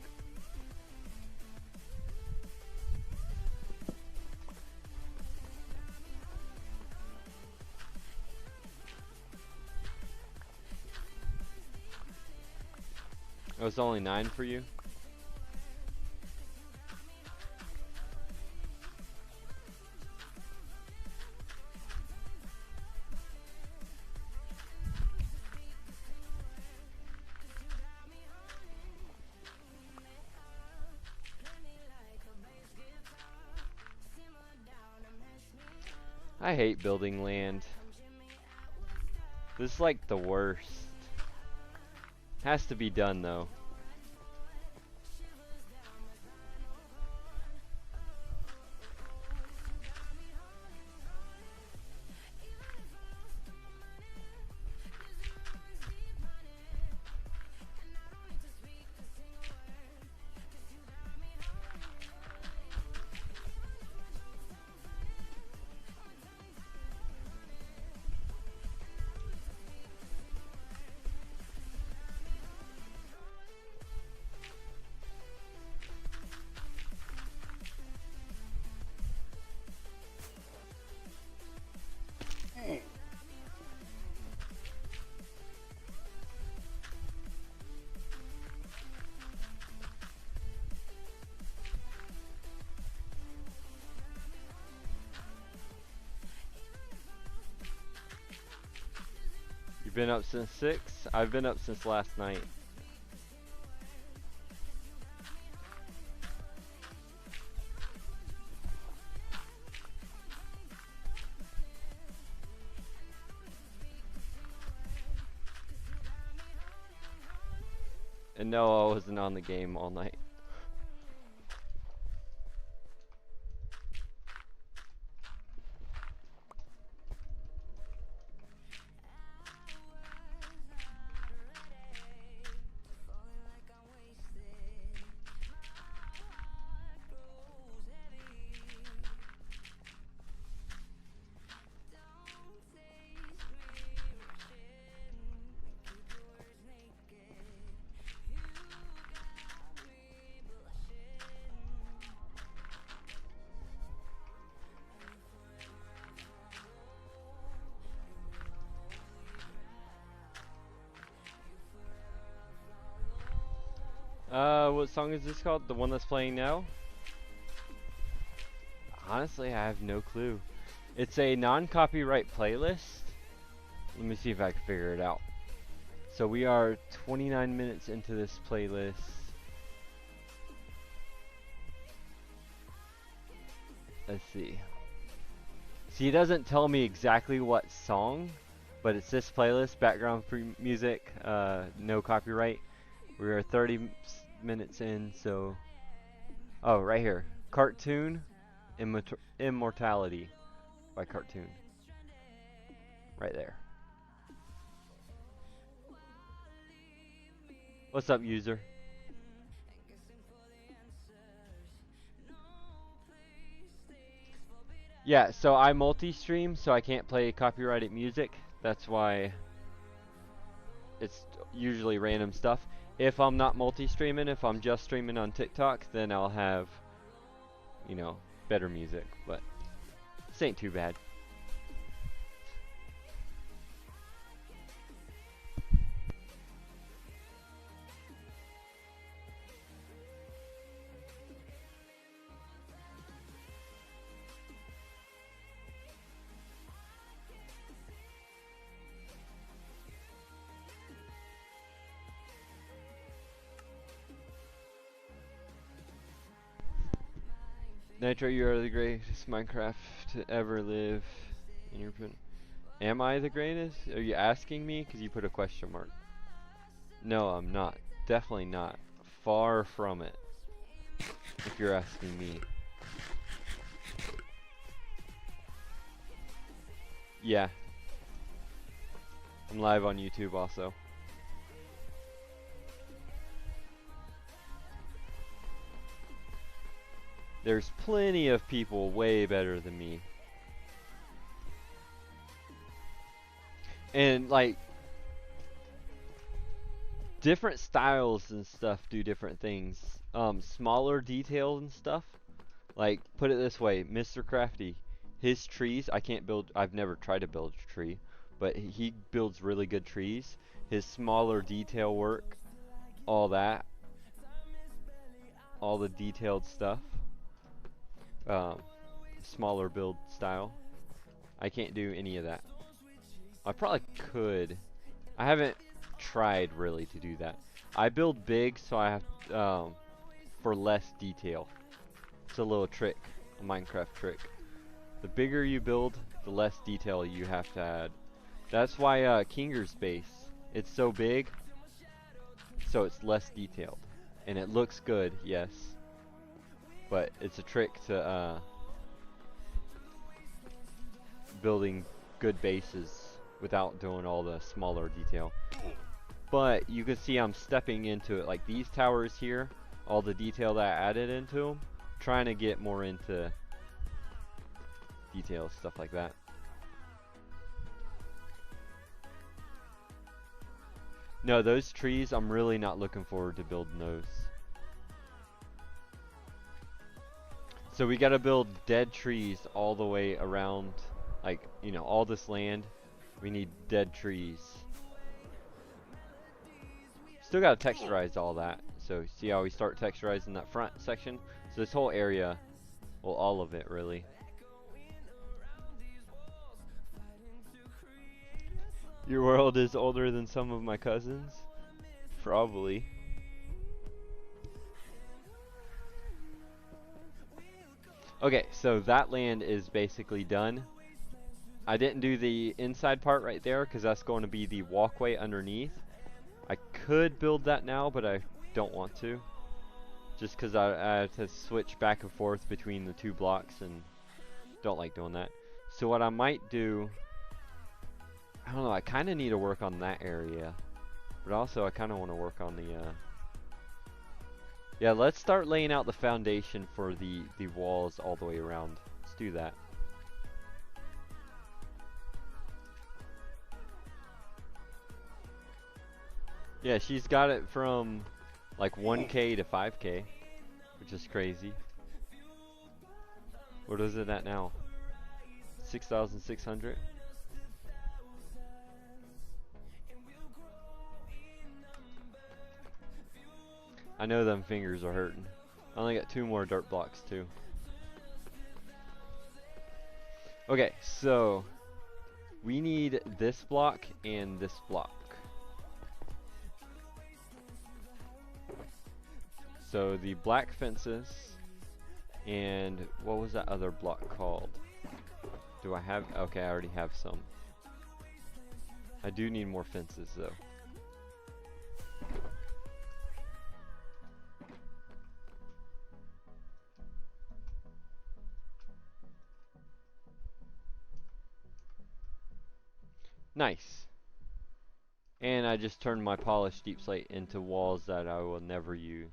Speaker 1: Oh, it's only 9 for you? I hate building land. This is like the worst. Has to be done though. You've been up since 6? I've been up since last night. And no, I wasn't on the game all night. What song is this called? The one that's playing now? Honestly, I have no clue. It's a non-copyright playlist. Let me see if I can figure it out. So we are 29 minutes into this playlist. Let's see. See, it doesn't tell me exactly what song, but it's this playlist, background free music, no copyright. We are 30 minutes in, so... Oh, right here. Cartoon Immortality by Cartoon. Right there. What's up, user? Yeah, so I multi-stream, so I can't play copyrighted music. That's why it's usually random stuff. If I'm not multi-streaming, if I'm just streaming on TikTok, then I'll have, you know, better music. But this ain't too bad. Nitro, you are the greatest Minecraft to ever live. In your opinion. Am I the greatest? Are you asking me? Because you put a question mark. No, I'm not. Definitely not. Far from it. If you're asking me. Yeah. I'm live on YouTube also. There's plenty of people way better than me. And like different styles and stuff do different things. Smaller detail and stuff. Like put it this way, Mr. Crafty, his trees, I can't build, I've never tried to build a tree, but he builds really good trees. His smaller detail work, all that, all the detailed stuff. Smaller build style. I can't do any of that. I probably could. I haven't tried really to do that. I build big, so I have for less detail. It's a little trick, a Minecraft trick. The bigger you build, the less detail you have to add. That's why Kinger's base, it's so big, so it's less detailed, and it looks good, yes, but it's a trick to building good bases without doing all the smaller detail. But you can see I'm stepping into it, like these towers here, all the detail that I added into them, trying to get more into details, stuff like that. No, those trees, I'm really not looking forward to building those. So we gotta build dead trees all the way around, like, you know, all this land. We need dead trees. Still gotta texturize all that. So see how we start texturizing that front section? So this whole area, well, all of it really. Your world is older than some of my cousins? Probably. Okay, so that land is basically done. I didn't do the inside part right there because that's going to be the walkway underneath. I could build that now, but I don't want to. Just because I have to switch back and forth between the two blocks and don't like doing that. So what I might do, I don't know, I kind of need to work on that area. But also I kind of want to work on the, yeah, let's start laying out the foundation for the walls all the way around. Let's do that. Yeah, she's got it from like 1K to 5K, which is crazy. What is it at now? 6,600? I know them fingers are hurting. I only got 2 more dirt blocks too. Okay, so we need this block and this block. So the black fences and what was that other block called? Do I have? Okay, I already have some. I do need more fences though. Nice. And I just turned my polished deep slate into walls that I will never use.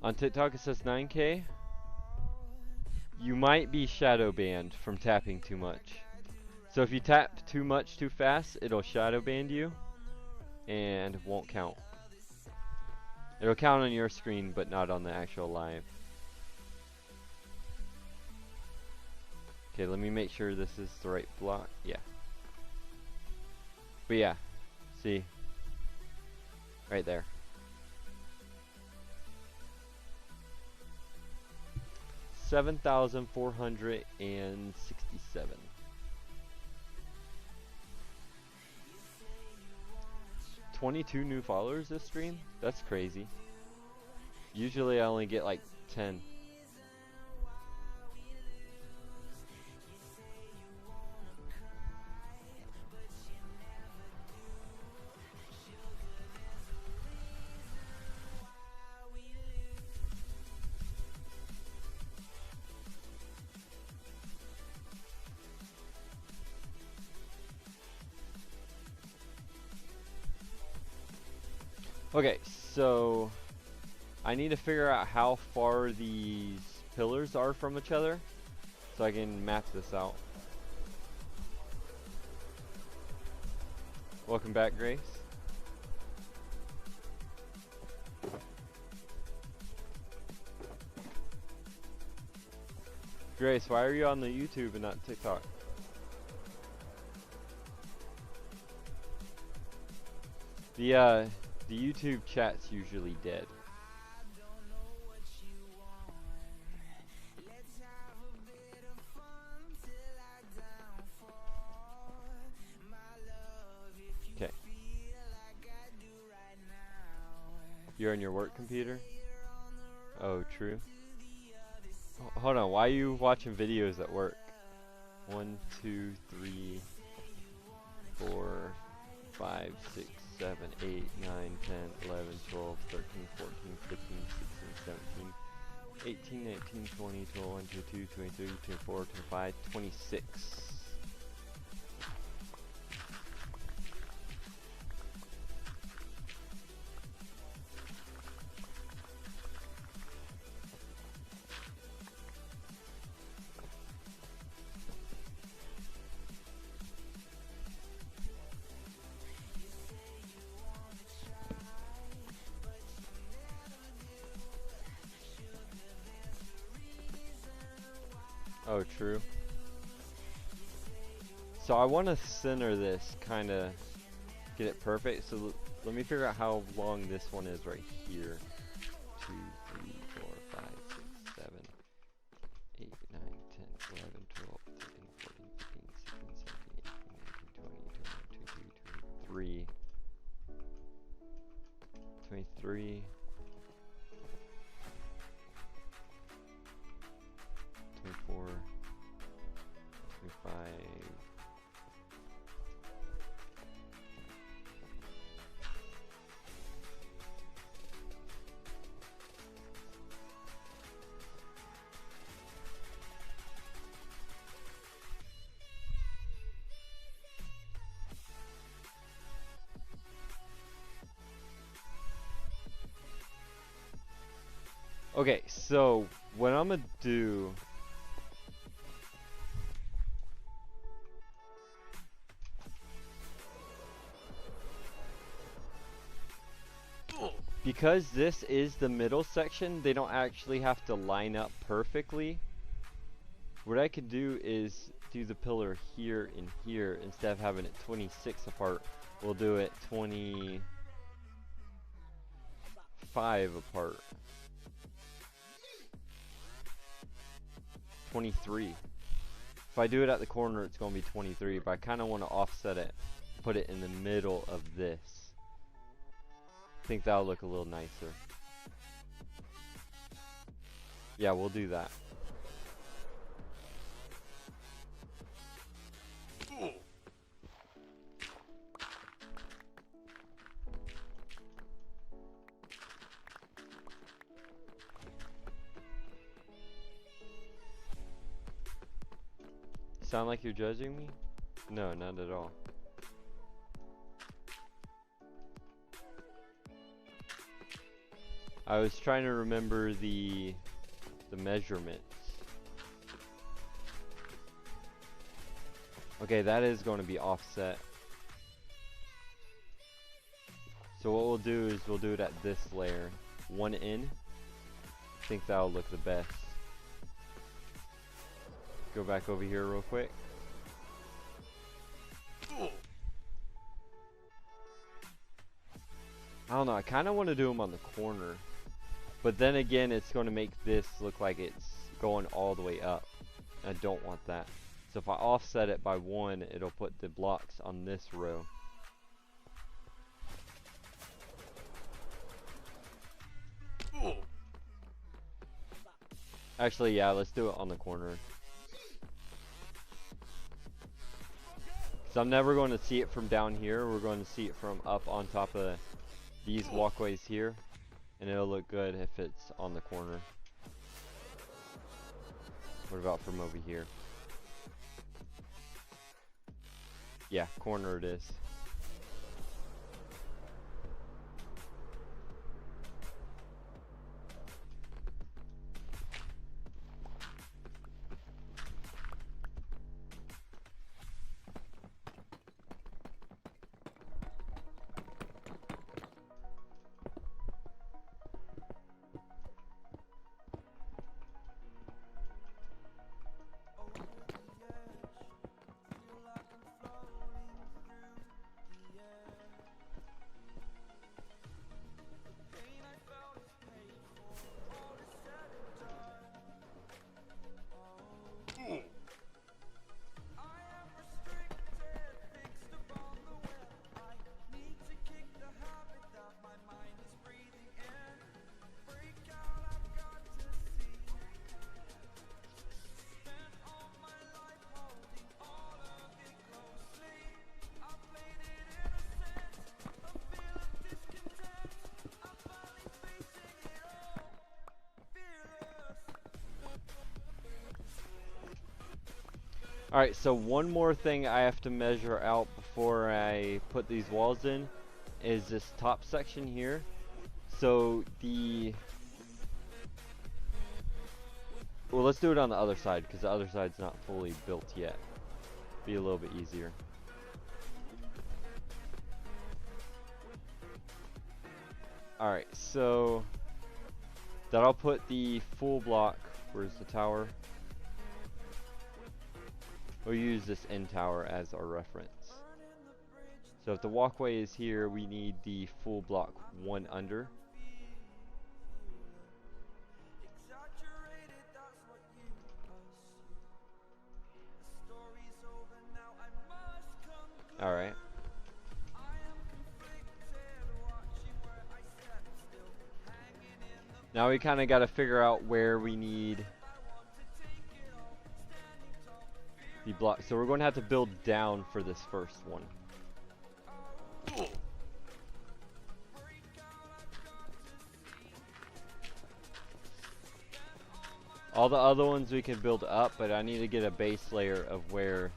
Speaker 1: On TikTok it says 9K. You might be shadow banned from tapping too much. So if you tap too much too fast, it'll shadow ban you and won't count. It'll count on your screen but not on the actual live. Okay, let me make sure this is the right block. Yeah. But yeah, see? Right there. $7,467. 22 new followers this stream? That's crazy. Usually I only get like 10. Okay, so I need to figure out how far these pillars are from each other so I can map this out. Welcome back, Grace. Grace, why are you on the YouTube and not TikTok? The YouTube chat's usually dead. Okay. You're on your work computer? Oh, true. Hold on, why are you watching videos at work? 1, 2, 3, 4, 5, 6, 7, 8, 9, 10, 11, 12, 13, 14, 15, 16, 17, 18, 19, 20, 21, 22, 23, 24, 25, 26. Oh, true. So I want to center this, kind of get it perfect. So let me figure out how long this one is right here. 2, 3, 4, 5, 6, 7, 8, 9, 10, 11, 12, 13, 14, 15, 16, 17, 18, 19, 20, 21, 22, 23, 24, 25. Okay, so what I'm gonna do, because this is the middle section, they don't actually have to line up perfectly. What I could do is do the pillar here and here instead of having it 26 apart. We'll do it 25 apart. 23. If I do it at the corner, it's going to be 23, but I kind of want to offset it, put it in the middle of this. I think that'll look a little nicer. Yeah, we'll do that. Sound like you're judging me? No, not at all. I was trying to remember the measurements. Okay, that is going to be offset. So what we'll do is we'll do it at this layer. One in. I think that'll look the best. Go back over here real quick. I don't know, I kind of want to do them on the corner. But then again, it's going to make this look like it's going all the way up. I don't want that. So if I offset it by 1, it'll put the blocks on this row. Actually, yeah, let's do it on the corner. So I'm never going to see it from down here. We're going to see it from up on top of these walkways here. And it'll look good if it's on the corner. What about from over here? Yeah, corner it is. Alright, so one more thing I have to measure out before I put these walls in is this top section here. So well, let's do it on the other side because the other side's not fully built yet. Be a little bit easier. Alright, so that'll put the full block. Where's the tower? We'll use this end tower as our reference. So if the walkway is here, we need the full block 1 under. Alright. Now we kind of got to figure out where we need the block. So we're going to have to build down for this first one. All the other ones we can build up, but I need to get a base layer of where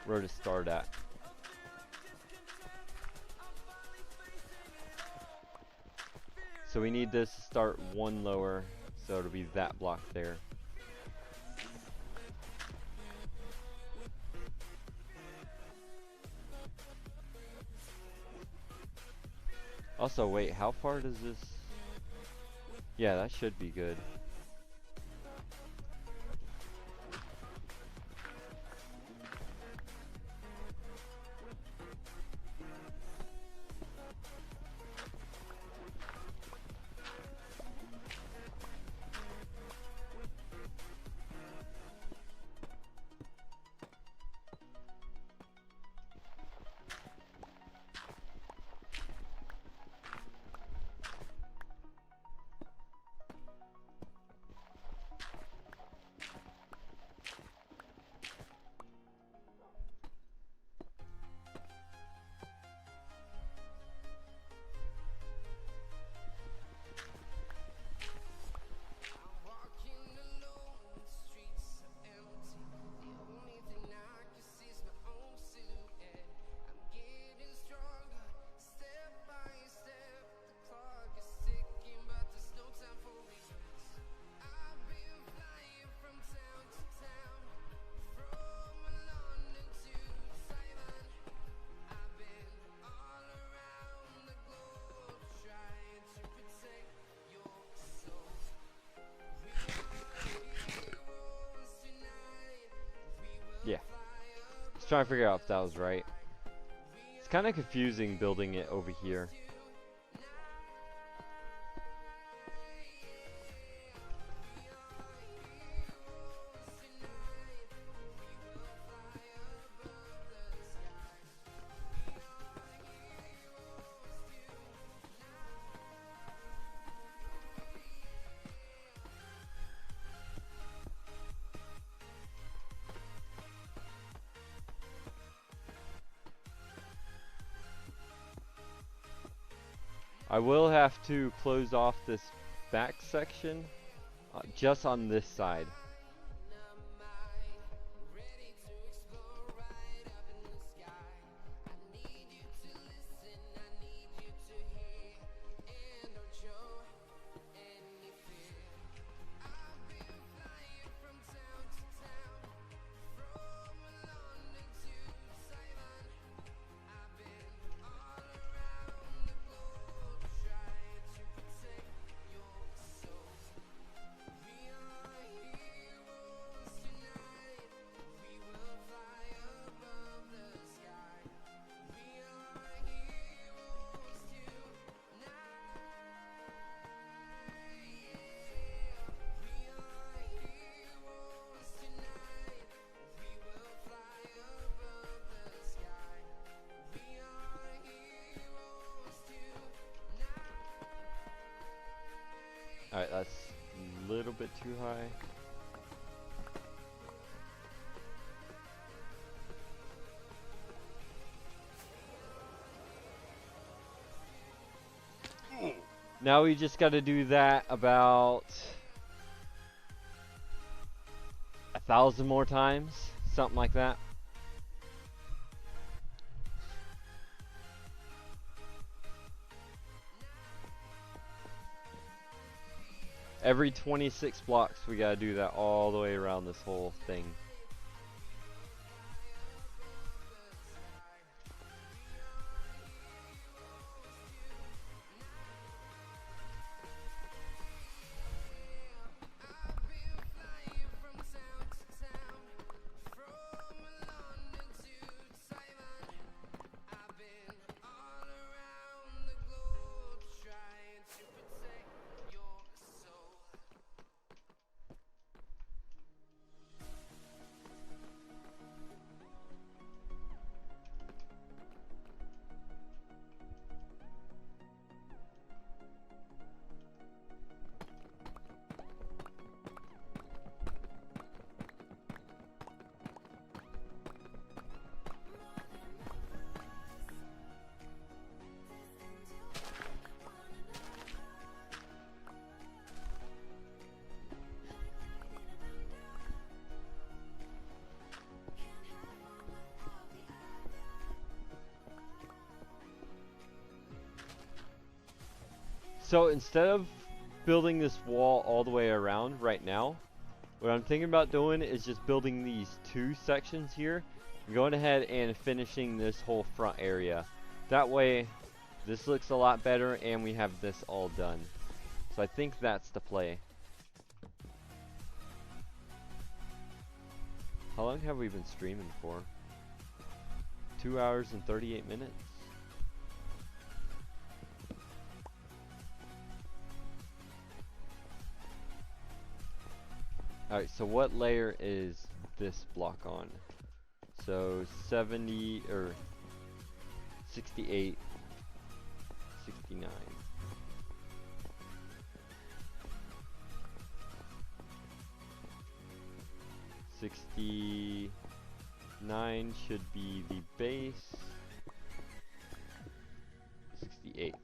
Speaker 1: to start at. So we need this to start 1 lower, so it'll be that block there. Also, wait, how far does this... Yeah, that should be good. trying to figure out if that was right. It's kind of confusing building it over here. I will have to close off this back section just on this side. Alright, that's a little bit too high. Now we just got to do that about 1,000 more times, something like that. Every 26 blocks, we gotta do that all the way around this whole thing. So instead of building this wall all the way around right now, what I'm thinking about doing is just building these two sections here, going ahead and finishing this whole front area. That way, this looks a lot better and we have this all done. So I think that's the play. How long have we been streaming for? 2 hours and 38 minutes. Alright, so what layer is this block on? So 70 or 68, 69. 69 should be the base. 68.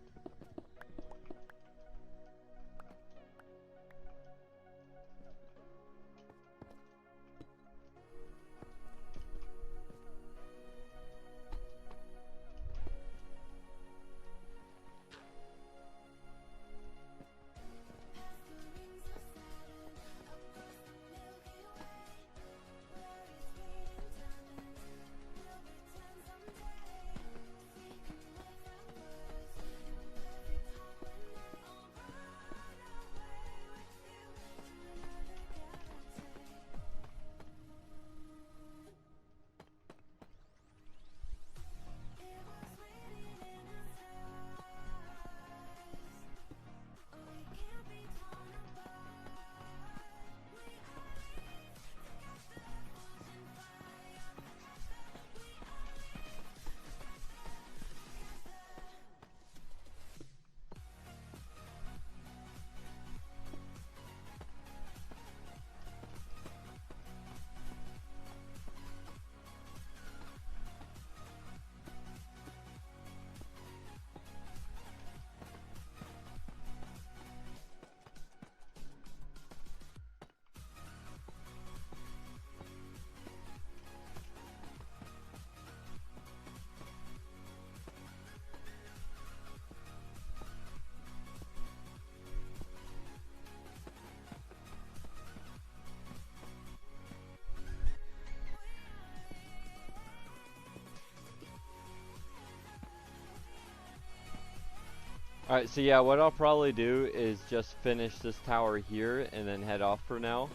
Speaker 1: Alright, so yeah, what I'll probably do is just finish this tower here and then head off for now.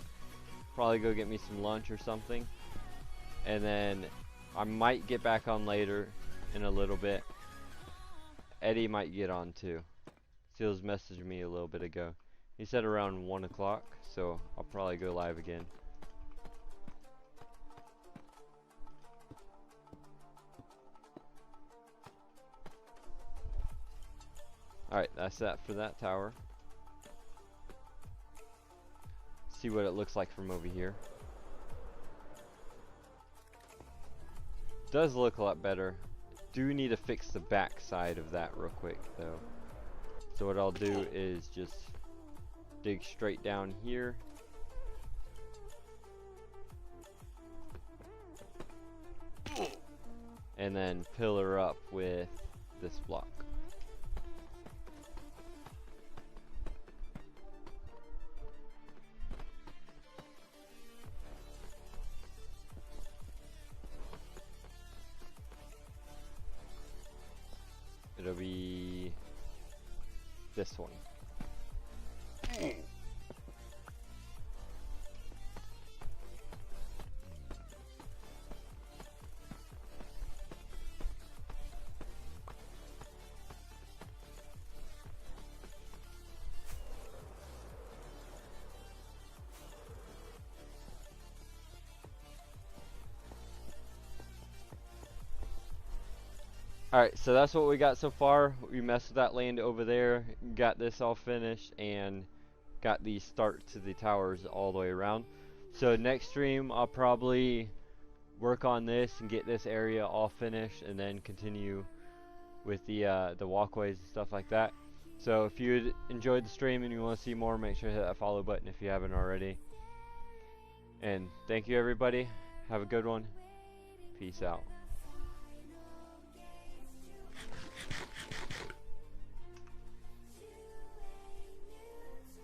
Speaker 1: Probably go get me some lunch or something. And then I might get back on later in a little bit. Eddie might get on too. Seals messaged me a little bit ago. He said around 1 o'clock, so I'll probably go live again. Alright, that's that for that tower. See what it looks like from over here. Does look a lot better. Do need to fix the back side of that real quick though. So what I'll do is just dig straight down here. And then pillar up with this block. It'll be this one. Alright, so that's what we got so far. We messed with that land over there, got this all finished, and got the start to the towers all the way around. So next stream, I'll probably work on this and get this area all finished, and then continue with the walkways and stuff like that. So if you enjoyed the stream and you want to see more, make sure to hit that follow button if you haven't already. And thank you everybody. Have a good one. Peace out.